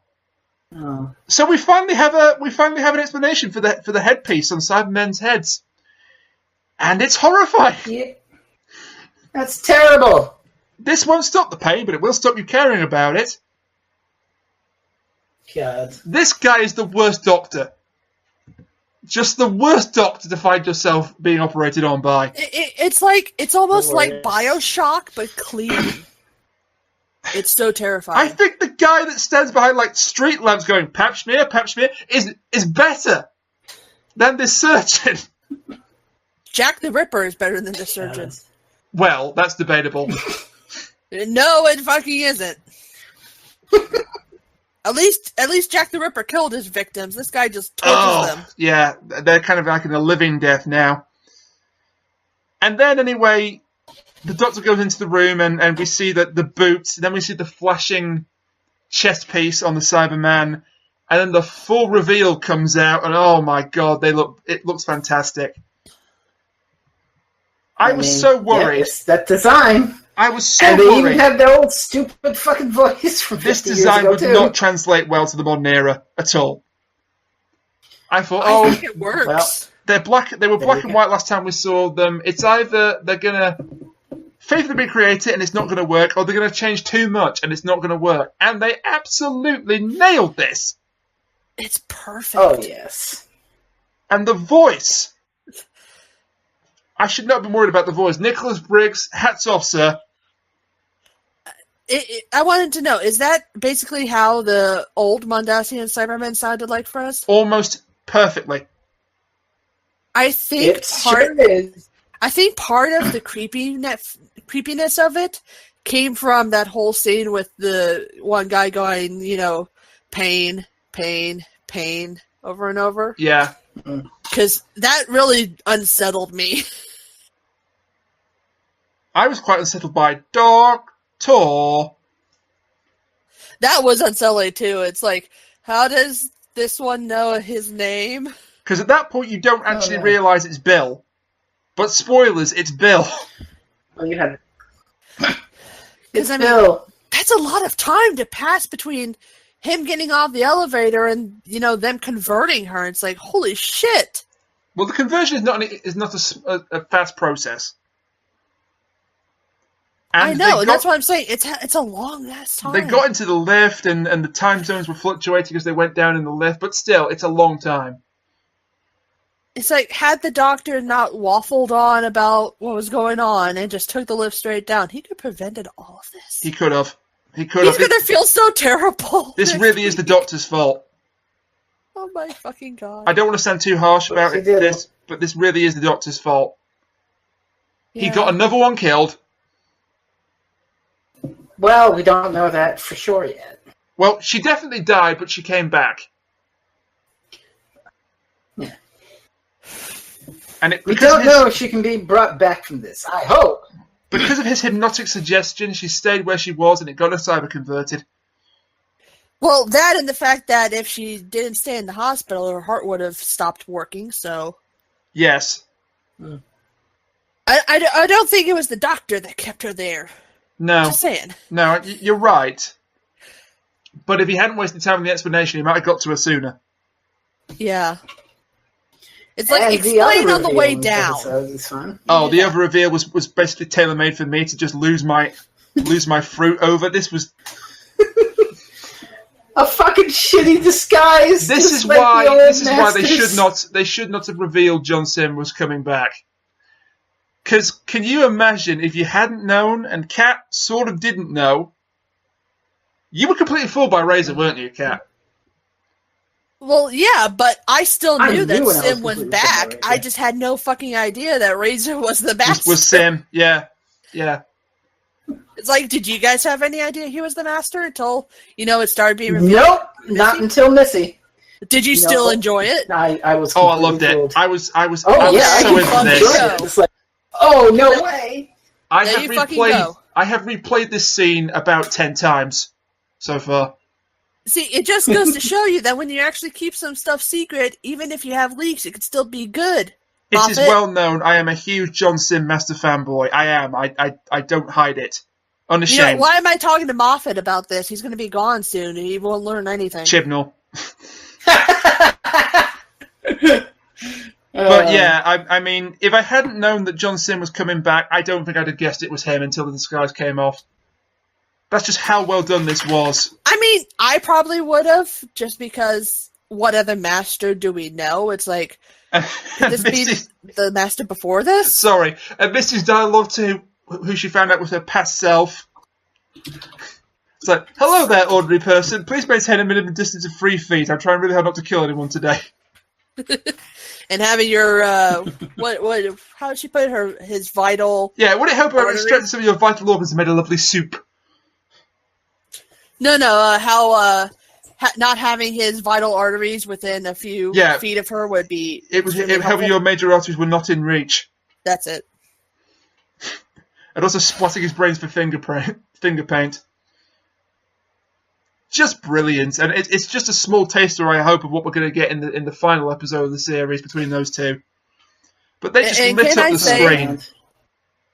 Oh. So we finally have an explanation for the headpiece on Cybermen's heads, and it's horrifying. Yeah. That's terrible. This won't stop the pain, but it will stop you caring about it. God. This guy is the worst doctor. Just the worst doctor to find yourself being operated on by. It's almost like BioShock, but clean. It's so terrifying. I think the guy that stands behind like street lamps going pap smear is better than this surgeon. Jack the Ripper is better than the surgeon. Well, that's debatable. No, it fucking isn't. At least Jack the Ripper killed his victims. This guy just tortures them. Yeah, they're kind of like in a living death now. And then, anyway, the doctor goes into the room and we see the boots. Then we see the flashing chest piece on the Cyberman. And then the full reveal comes out. And oh my God, it looks fantastic. I was so worried. Yeah, it's that design. I was so worried. And they even had their old stupid fucking voice from 50 This years design ago, would too. not translate well to the modern era at all. I thought, I think it works. Well, they were black and white last time we saw them. It's either they're going to faithfully recreate it and it's not going to work, or they're going to change too much and it's not going to work. And they absolutely nailed this. It's perfect. Oh, yes. And the voice. I should not have been worried about the voice. Nicholas Briggs, hats off, sir. I wanted to know, is that basically how the old Mondasian Cybermen sounded like for us? Almost perfectly. I think part of the creepiness of it came from that whole scene with the one guy going, pain, pain, pain over and over. Yeah. Because that really unsettled me. I was quite unsettled by Doctor. That was unsettling too. It's like, how does this one know his name? Because at that point you don't actually realise it's Bill. But spoilers, it's Bill. Well, you had It's Bill. That's a lot of time to pass between him getting off the elevator and, them converting her. It's like, holy shit. Well, the conversion is not a fast process. And I know, and that's what I'm saying. It's a long-ass time. They got into the lift, and the time zones were fluctuating as they went down in the lift, but still, it's a long time. It's like, had the doctor not waffled on about what was going on and just took the lift straight down, he could have prevented all of this. He could have. He's going to feel so terrible. This really is the doctor's fault. Oh my fucking God. I don't want to sound too harsh about this, but this really is the doctor's fault. Yeah. He got another one killed. Well, we don't know that for sure yet. Well, she definitely died, but she came back. Yeah. And we don't know if she can be brought back from this. I hope. Because of his hypnotic suggestion, she stayed where she was, and it got her cyber converted. Well, that and the fact that if she didn't stay in the hospital, her heart would have stopped working, so... Yes. I don't think it was the doctor that kept her there. No. Just saying. No, you're right. But if he hadn't wasted time on the explanation, he might have got to her sooner. Yeah. It's like, explain on the way down. The other reveal was basically tailor-made for me to just lose my fruit over. This was... a fucking shitty disguise. This is why they should not have revealed John Sim was coming back. Because can you imagine if you hadn't known and Kat sort of didn't know, You were completely fooled by Razor, weren't you, Kat? Well, yeah, but I still knew that when I Sim was completely back. fooled by Razor. I just had no fucking idea that Razor was the master. Was Sim, yeah. It's like, did you guys have any idea he was the master until, it started being revealed? Nope, not until Missy. Did you still enjoy it? I was. Oh, I loved fooled. it. I was Oh, so I into this. go. It's like, oh, no way. I There have you fucking go. replayed this scene about 10 times so far. See, it just goes to show you that when you actually keep some stuff secret, even if you have leaks, it could still be good. It is Moffat. well known. I am a huge John Sim Master fanboy. I am. I don't hide it. Unashamed. Why am I talking to Moffat about this? He's going to be gone soon, and he won't learn anything. Chibnall. But yeah, I mean, if I hadn't known that John Sim was coming back, I don't think I'd have guessed it was him until the disguise came off. That's just how well done this was. I mean, I probably would have, just because what other master do we know? It's like, could this be the master before this? Sorry. Missy's dialogue to who she found out was her past self. It's like, hello there, ordinary person. Please maintain a minimum distance of 3 feet. I'm trying really hard not to kill anyone today. And having your, how did she put his vital... Yeah, would it help if I extracted some of your vital organs and made a lovely soup? No, not having his vital arteries within a few feet of her would be... It would help if your major arteries were not in reach. That's it. And also spotting his brains for finger paint. Just brilliant, and it's just a small taster, I hope, of what we're going to get in the final episode of the series between those two. But they just lit up the screen.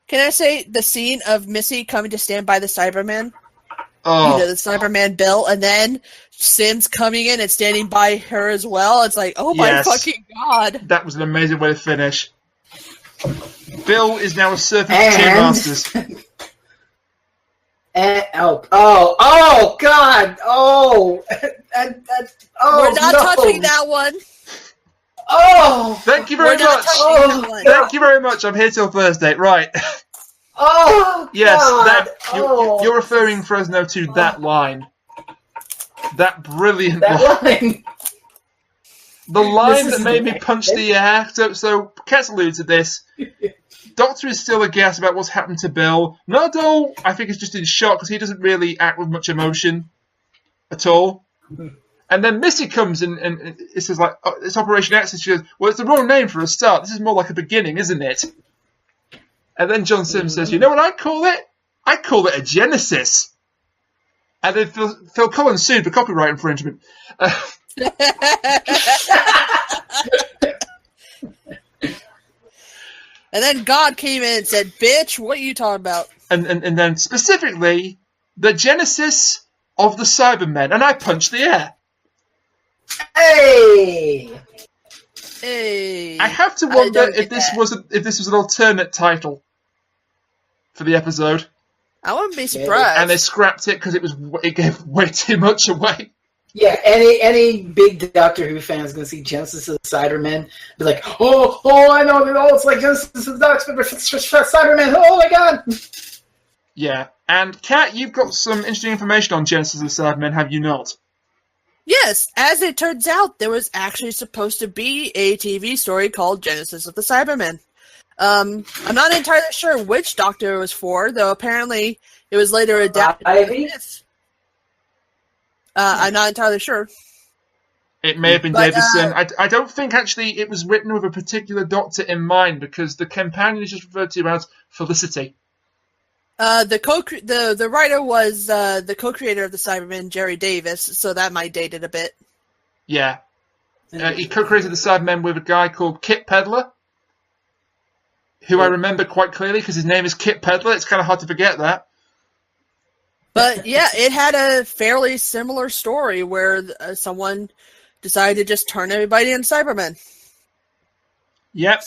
Can I say the scene of Missy coming to stand by the Cyberman? Oh, the Cyberman Bill, and then Sim's coming in and standing by her as well. It's like, oh my fucking god! That was an amazing way to finish. Bill is now a servant of two masters. Oh God! Oh, we're not touching that one. Oh, thank you very much. Thank you very much. I'm here till Thursday, right? Oh, yes, God. You're referring, Fresno, to that line. That brilliant line. The line that made me punch the air. So Kat's alluded to this. Doctor is still aghast about what's happened to Bill. Nardo, I think, is just in shock because he doesn't really act with much emotion at all. And then Missy comes in and it says, like, oh, it's Operation X. And she goes, well, it's the wrong name for a start. This is more like a beginning, isn't it? And then John Sim says, you know what I call it? I call it a Genesis. And then Phil Collins sued for copyright infringement. And then God came in and said, bitch, what are you talking about? And then specifically, the Genesis of the Cybermen. And I punched the air. Hey! I have to wonder if this was an alternate title for the episode. I wouldn't be surprised. And they scrapped it because it gave way too much away. Yeah, any big Doctor Who fan is going to see Genesis of the Cybermen, be like, oh, I know, it's like Genesis of the Cybermen, oh my god! Yeah, and Kat, you've got some interesting information on Genesis of the Cybermen, have you not? Yes, as it turns out, there was actually supposed to be a TV story called Genesis of the Cybermen. I'm not entirely sure which Doctor it was for, though apparently it was later adapted. I'm not entirely sure. It may have been Davison. I don't think actually it was written with a particular Doctor in mind because the companion is just referred to as Felicity. The writer was the co-creator of the Cybermen, Jerry Davis, so that might date it a bit. Yeah. He co-created the Cybermen with a guy called Kit Pedler, who I remember quite clearly because his name is Kit Pedler. It's kind of hard to forget that. But yeah, it had a fairly similar story where someone decided to just turn everybody into Cybermen. Yep.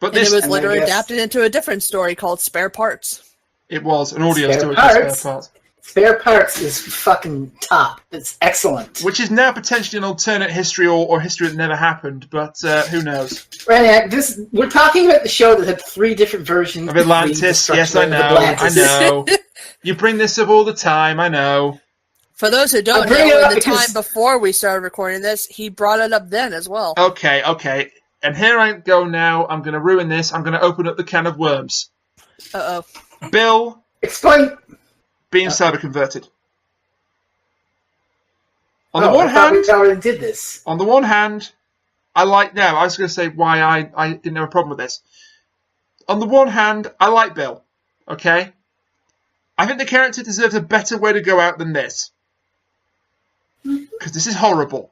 But it was later adapted into a different story called Spare Parts. It was an audio story called Spare Parts. Spare Parts is fucking top. It's excellent. Which is now potentially an alternate history or history that never happened, but who knows? Right, we're talking about the show that had 3 different versions of Atlantis. Yes, I know. You bring this up all the time, I know. For those who don't know, in the time before we started recording this, he brought it up then as well. Okay. And here I go now. I'm going to ruin this. I'm going to open up the can of worms. Uh-oh. Bill. Explain. Being cyber-converted. On the one hand... we already did this. On the one hand, I was going to say why I didn't have a problem with this. On the one hand, I like Bill. Okay? I think the character deserves a better way to go out than this. Because this is horrible.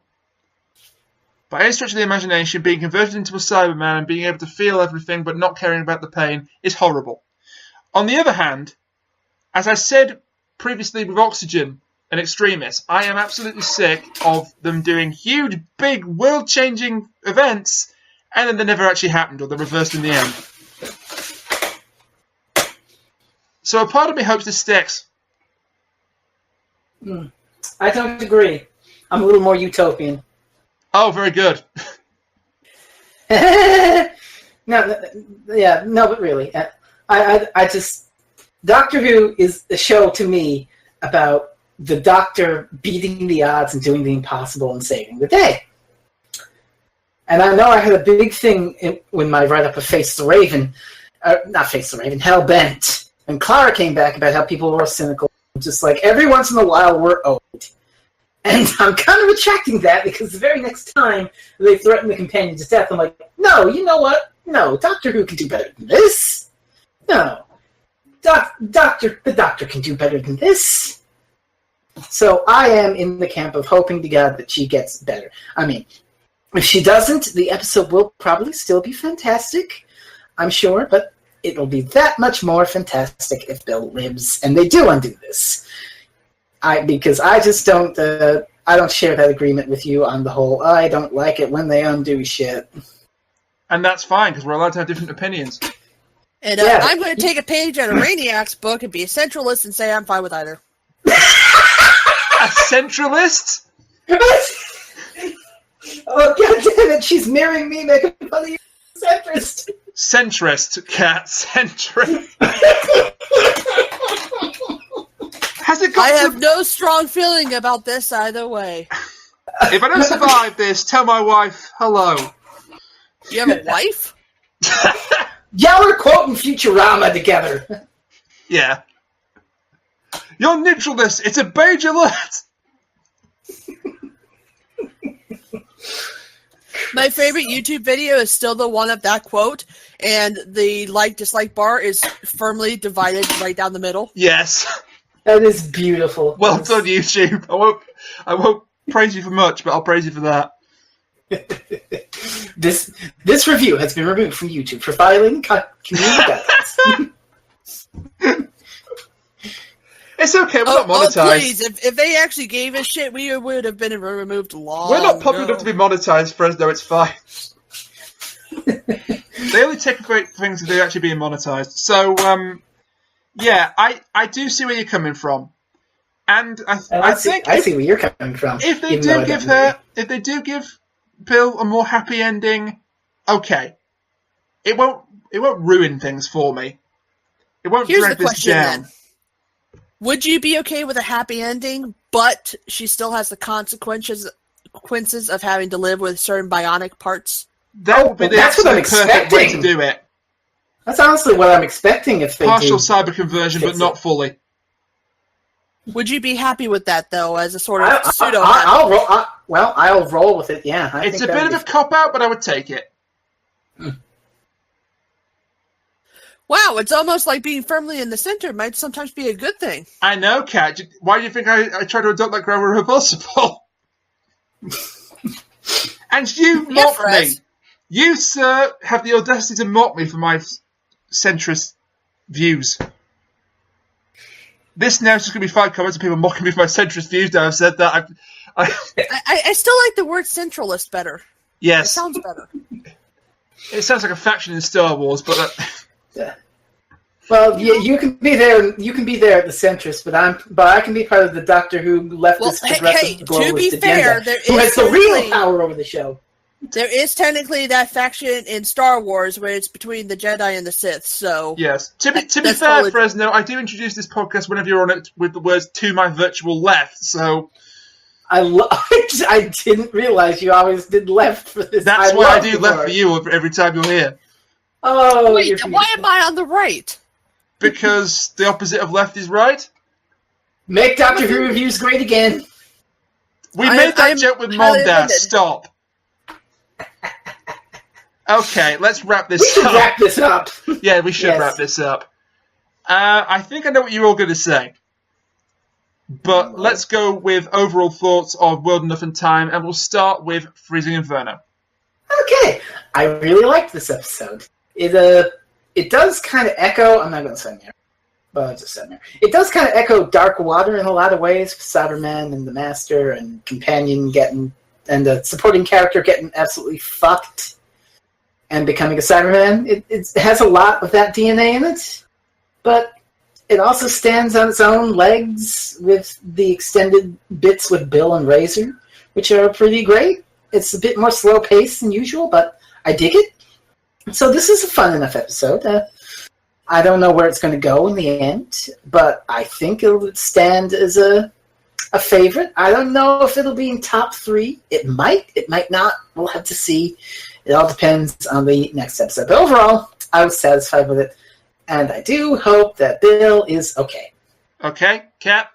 By any stretch of the imagination, being converted into a Cyberman and being able to feel everything but not caring about the pain is horrible. On the other hand, as I said previously with Oxygen and Extremis, I am absolutely sick of them doing huge, big, world-changing events and then they never actually happened or they're reversed in the end. So a part of me hopes this sticks. I don't agree. I'm a little more utopian. Oh, very good. No, but really, I just Doctor Who is a show to me about the Doctor beating the odds and doing the impossible and saving the day. And I know I had a big thing when my write-up of Face the Raven, not Face the Raven, Hellbent. And Clara came back about how people were cynical, just like every once in a while we're owed. And I'm kind of retracting that because the very next time they threaten the companion to death, I'm like, no, you know what? No, Doctor Who can do better than this. No. The Doctor can do better than this. So I am in the camp of hoping to God that she gets better. I mean, if she doesn't, the episode will probably still be fantastic, I'm sure, but it'll be that much more fantastic if Bill lives and they do undo this. Because I just don't, I don't share that agreement with you on the whole, I don't like it when they undo shit. And that's fine, because we're allowed to have different opinions. And I'm going to take a page out of Rainiac's book and be a centralist and say I'm fine with either. A centralist? Oh, God damn it, she's mirroring me, making fun of you. Centrist. Centrist, Kat. Centrist. I have no strong feeling about this either way. If I don't survive this, tell my wife hello. You have a wife? Yeah, we're quoting Futurama together. Yeah. Your neutralness, it's a beige alert. My favorite YouTube video is still the one of that quote, and the like-dislike bar is firmly divided right down the middle. Yes. That is beautiful. Well done, YouTube. I won't praise you for much, but I'll praise you for that. This review has been removed from YouTube for violating community guidelines. It's okay, we're not monetized. Oh, please, if they actually gave us shit, we would have been removed long We're not popular ago. enough to be monetized, Fresno, it's fine. They only take great things if they're actually being monetized. So, yeah, I do see where you're coming from. And I think I see where you're coming from. If they do give Bill a more happy ending, okay. It won't ruin things for me. It won't drag this down. Then. Would you be okay with a happy ending, but she still has the consequences of having to live with certain bionic parts? That would be the absolute perfect way to do it. That's honestly what I'm expecting if they partial cyber conversion, but not fully. Would you be happy with that, though, as a sort of pseudo? I'll roll with it. Yeah, it's a bit of a cop out, but I would take it. Wow, it's almost like being firmly in the center might sometimes be a good thing. I know, Kat. Why do you think I try to adopt that grammar reversible? And you mock me. You, sir, have the audacity to mock me for my centrist views. This now is just going to be 5 comments of people mocking me for my centrist views. Now I've said that. I still like the word centralist better. Yes. It sounds better. It sounds like a faction in Star Wars, but... Yeah. Well, you can be there. You can be there at the centrist, but I can be part of the Doctor Who leftist progressive globalist agenda, who has the real power over the show. There is technically that faction in Star Wars where it's between the Jedi and the Sith, so... Yes. To be fair, totally... Fresno, I do introduce this podcast whenever you're on it with the words, to my virtual left, so... I didn't realize you always did left for this. That's why I do left for you every time you're here. Oh, wait, why am I on the right? Because the opposite of left is right. Make Doctor Who reviews great again. We made that joke with Mondas. Stop. Okay, let's wrap this up. We should wrap this up. Yeah, we should wrap this up. I think I know what you're all going to say. But let's go with overall thoughts of World Enough and Time, and we'll start with Freezing Inferno. Okay, I really liked this episode. It does kind of echo. I'm not going to say here, but I'll just say here. It does kind of echo Dark Water in a lot of ways. Cyberman and the Master and Companion and the supporting character getting absolutely fucked and becoming a Cyberman. It has a lot of that DNA in it, but it also stands on its own legs with the extended bits with Bill and Razor, which are pretty great. It's a bit more slow-paced than usual, but I dig it. So this is a fun enough episode. I don't know where it's going to go in the end, but I think it'll stand as a favorite. I don't know if it'll be in top 3. It might not. We'll have to see. It all depends on the next episode. But overall, I was satisfied with it, and I do hope that Bill is okay. Okay, Kat?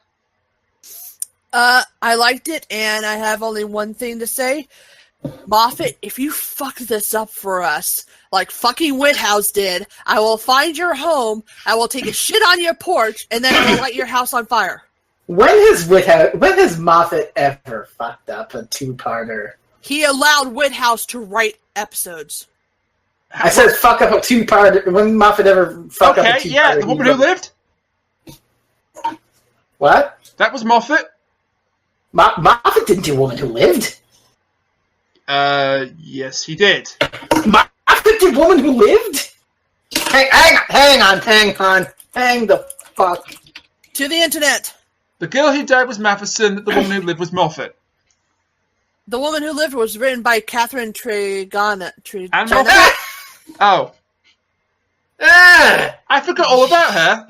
I liked it, and I have only one thing to say. Moffat, if you fuck this up for us, like fucking Whithouse did, I will find your home, I will take a shit on your porch, and then I will light your house on fire. When has Moffat ever fucked up a 2-parter? He allowed Whithouse to write episodes. I said fuck up a 2-parter. When Moffat ever fucked up a 2-parter? Okay, yeah, the woman who lived. What? That was Moffat. Moffat didn't do Woman Who Lived. Yes, he did. Moffat did Woman Who Lived? Hang on. Hang the fuck. To the internet. The girl who died was Matheson, the woman who lived was Moffat. The Woman Who Lived was written by Catherine Tregonant. And Moffat? Oh. I forgot all about her.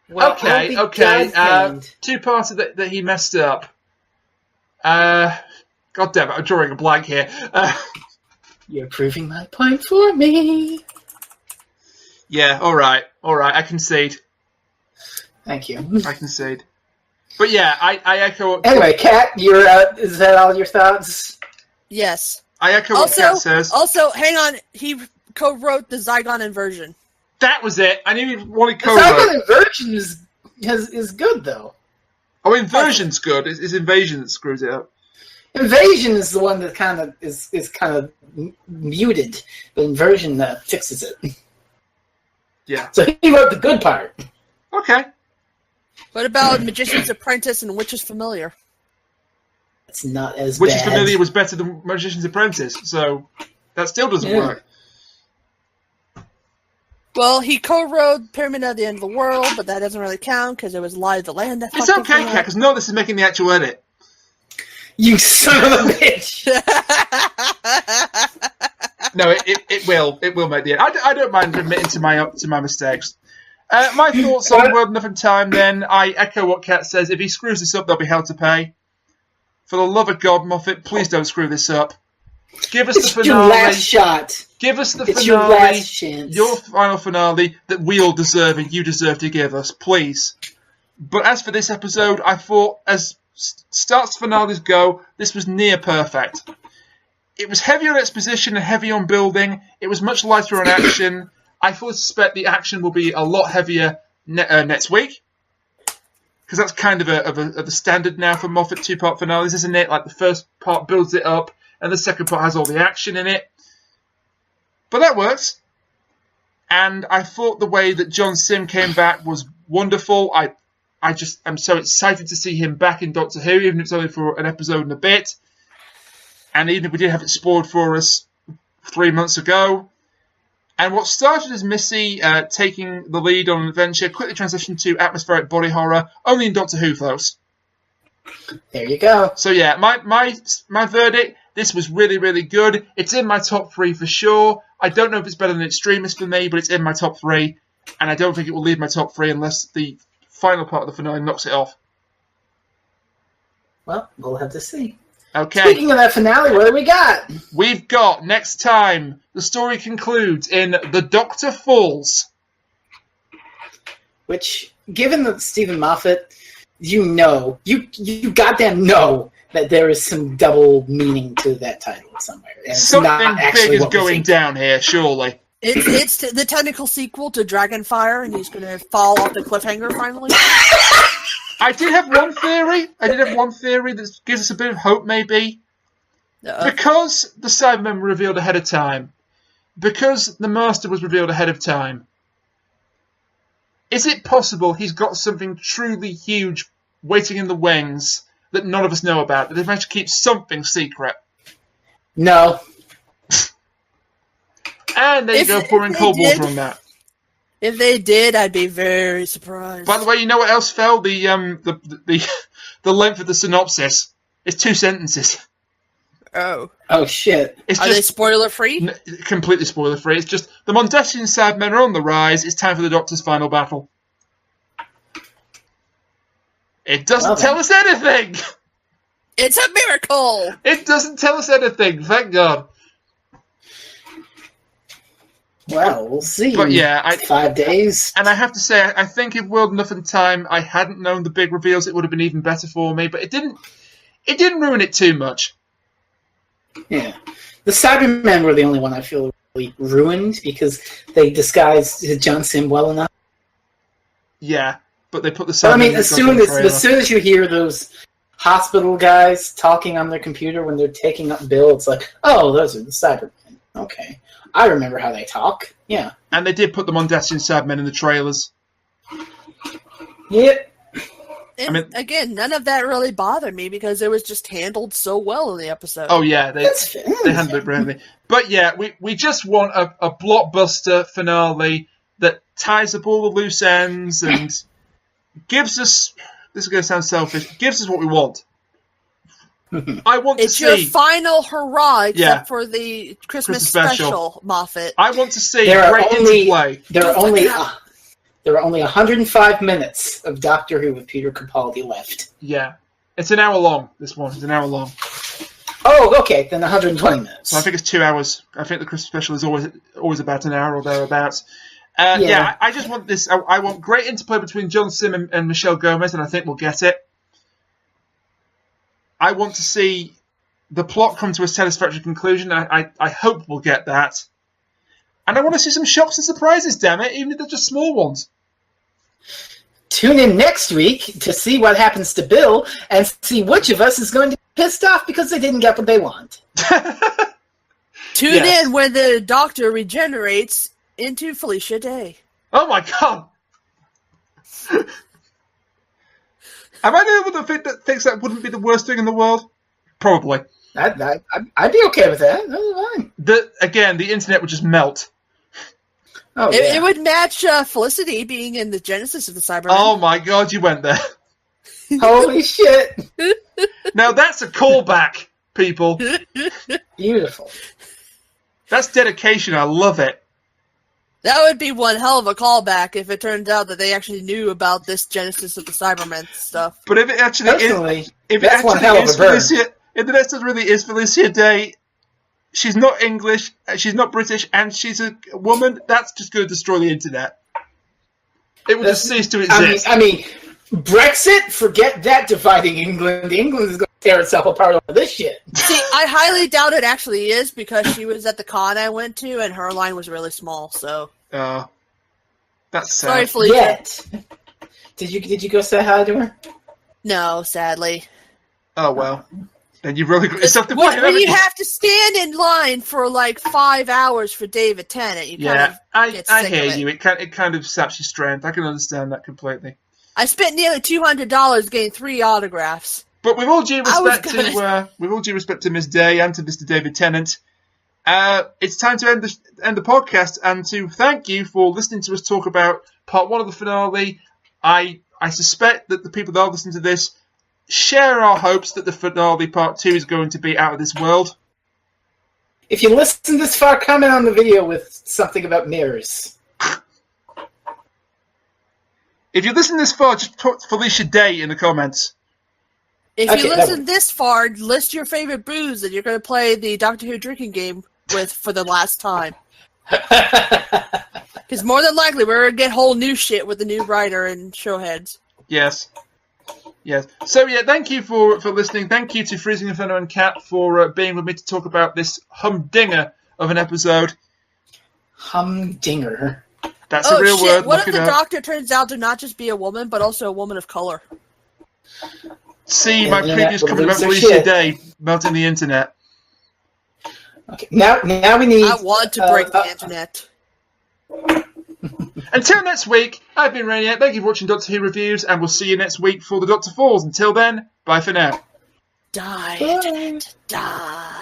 Well, okay. 2-parter that he messed up. God damn it, I'm drawing a blank here. You're proving my point for me. Yeah, alright, I concede. Thank you. I concede. But yeah, I echo... Anyway, Kat, you're is that all your thoughts? Yes. I echo what Kat says. Also, hang on, he co-wrote the Zygon Inversion. That was it. I knew what he The co-wrote. Zygon Inversion is good, though. Oh, Inversion's good. It's Invasion that screws it up. Invasion is the one that kind of is kind of muted, but Inversion fixes it. Yeah. So he wrote the good part. Okay. What about Magician's Apprentice and Witch's Familiar? It's not as bad. Witch's Familiar was better than Magician's Apprentice, so that still doesn't work. Well, he co-wrote Pyramid at the End of the World, but that doesn't really count because it was Live the Land. That It's okay, Kat, because no, this is making the actual edit. You son of a bitch! No, it will make the edit. I don't mind admitting to my mistakes. My thoughts on World Enough and Time, then, I echo what Kat says. If he screws this up, there'll be hell to pay. For the love of God, Moffat, please don't screw this up. Give us the finale. Your last shot. Give us the finale. Your last chance. Your final finale that we all deserve and you deserve to give us, please. But as for this episode, I thought, as starts finales go, this was near perfect. It was heavy on exposition and heavy on building. It was much lighter on action. I fully suspect the action will be a lot heavier next week. Because that's kind of a standard now for Moffat 2-part finales, isn't it? Like the first part builds it up, and the second part has all the action in it. But that works. And I thought the way that John Sim came back was wonderful. I just am so excited to see him back in Doctor Who, even if it's only for an episode and a bit. And even if we did have it spoiled for us 3 months ago. And what started as Missy taking the lead on an adventure quickly transitioned to atmospheric body horror, only in Doctor Who, folks. There you go. So yeah, my verdict, This was really, really good. It's in my top 3 for sure. I don't know if it's better than Extremist for me, but it's in my top 3. And I don't think it will leave my top 3 unless the final part of the finale knocks it off. Well, we'll have to see. Okay. Speaking of that finale, what do we got? We've got, next time, the story concludes in The Doctor Falls. Which, given that Stephen Moffat, you goddamn know that there is some double meaning to that title somewhere. Something big is going down here, surely. It's the technical sequel to Dragonfire, and he's going to fall off the cliffhanger finally. I did have one theory. That gives us a bit of hope, maybe. Because the Cybermen were revealed ahead of time, because the Master was revealed ahead of time, is it possible he's got something truly huge waiting in the wings that none of us know about, that they've managed to keep something secret? No. And there you go, pouring cold water on that. If they did, I'd be very surprised. By the way, you know what else fell? The length of the synopsis. It's 2 sentences. Oh shit! Are they spoiler free? Completely spoiler free. It's just the Mondasian Cybermen are on the rise. It's time for the Doctor's final battle. It doesn't tell us anything. It's a miracle. It doesn't tell us anything. Thank God. Well, we'll see. But yeah, 5 days. And I have to say, I think if World Enough and Time I hadn't known the big reveals, it would have been even better for me. But it didn't ruin it too much. Yeah, the Cybermen were the only one I feel really ruined because they disguised John Sim well enough. Yeah, but they put the Cybermen. I mean, as soon as you hear those hospital guys talking on their computer when they're taking up Bill, it's like, oh, those are the Cybermen. Okay. I remember how they talk. Yeah. And they did put the Mondasian Cybermen in the trailers. Yep. Again, none of that really bothered me because it was just handled so well in the episode. Oh, yeah. They handled it brilliantly. But yeah, we just want a blockbuster finale that ties up all the loose ends and gives us, this is going to sound selfish, gives us what we want. I want to see... It's your final hurrah, except for the Christmas special, Moffat. I want to see great interplay. There are only 105 minutes of Doctor Who with Peter Capaldi left. Yeah. It's an hour long, this one. It's an hour long. Oh, okay. Then 120 minutes. So I think it's 2 hours. I think the Christmas special is always about an hour or thereabouts. Yeah, I just want this... I want great interplay between John Sim and Michelle Gomez, and I think we'll get it. I want to see the plot come to a satisfactory conclusion. I hope we'll get that. And I want to see some shocks and surprises, damn it, even if they're just small ones. Tune in next week to see what happens to Bill and see which of us is going to be pissed off because they didn't get what they want. Tune in when the Doctor regenerates into Felicia Day. Oh my God! Am I the one that thinks that wouldn't be the worst thing in the world? Probably. I'd be okay with that. That's fine. Again, the internet would just melt. Oh, it would match Felicity being in the genesis of the Cybermen. Oh my God, you went there. Holy shit. Now that's a callback, people. Beautiful. That's dedication. I love it. That would be one hell of a callback if it turns out that they actually knew about this genesis of the Cybermen stuff. But if it actually if the next one really is Felicia Day, she's not English, she's not British, and she's a woman, that's just going to destroy the internet. It will just cease to exist. I mean, Brexit, forget that dividing England. England is going to tear itself apart over this shit. See, I highly doubt it actually is because she was at the con I went to and her line was really small, so... that's sad. Sorry, Felicia. Yet. Did you go say hi to her? No, sadly. Oh, well. Then you've really got yourself to blame. When you have to stand in line for like 5 hours for David Tennant, you kind of get sick I hear of it. you. It kind of saps your strength. I can understand that completely. I spent nearly $200 getting 3 autographs. But with all due respect to Miss Day and to Mr. David Tennant, it's time to end the podcast and to thank you for listening to us talk about part 1 of the finale. I suspect that the people that are listening to this share our hopes that the finale part 2 is going to be out of this world. If you listen this far, comment on the video with something about mirrors. If you listen this far, just put Felicia Day in the comments. If you listen this far, list your favorite booze that you're going to play the Doctor Who drinking game with for the last time. Because more than likely, we're going to get whole new shit with the new writer and showheads. Yes. So, thank you for listening. Thank you to FreezingInferno and Kat for being with me to talk about this humdinger of an episode. Humdinger? That's a real word. What if the Doctor turns out to not just be a woman, but also a woman of color? See my previous comment about Felicia Day melting the internet. Okay, now we need... I want to break the internet. Until next week, I've been Rainier. Thank you for watching Doctor Who Reviews, and we'll see you next week for the Doctor Falls. Until then, bye for now. Die. Die.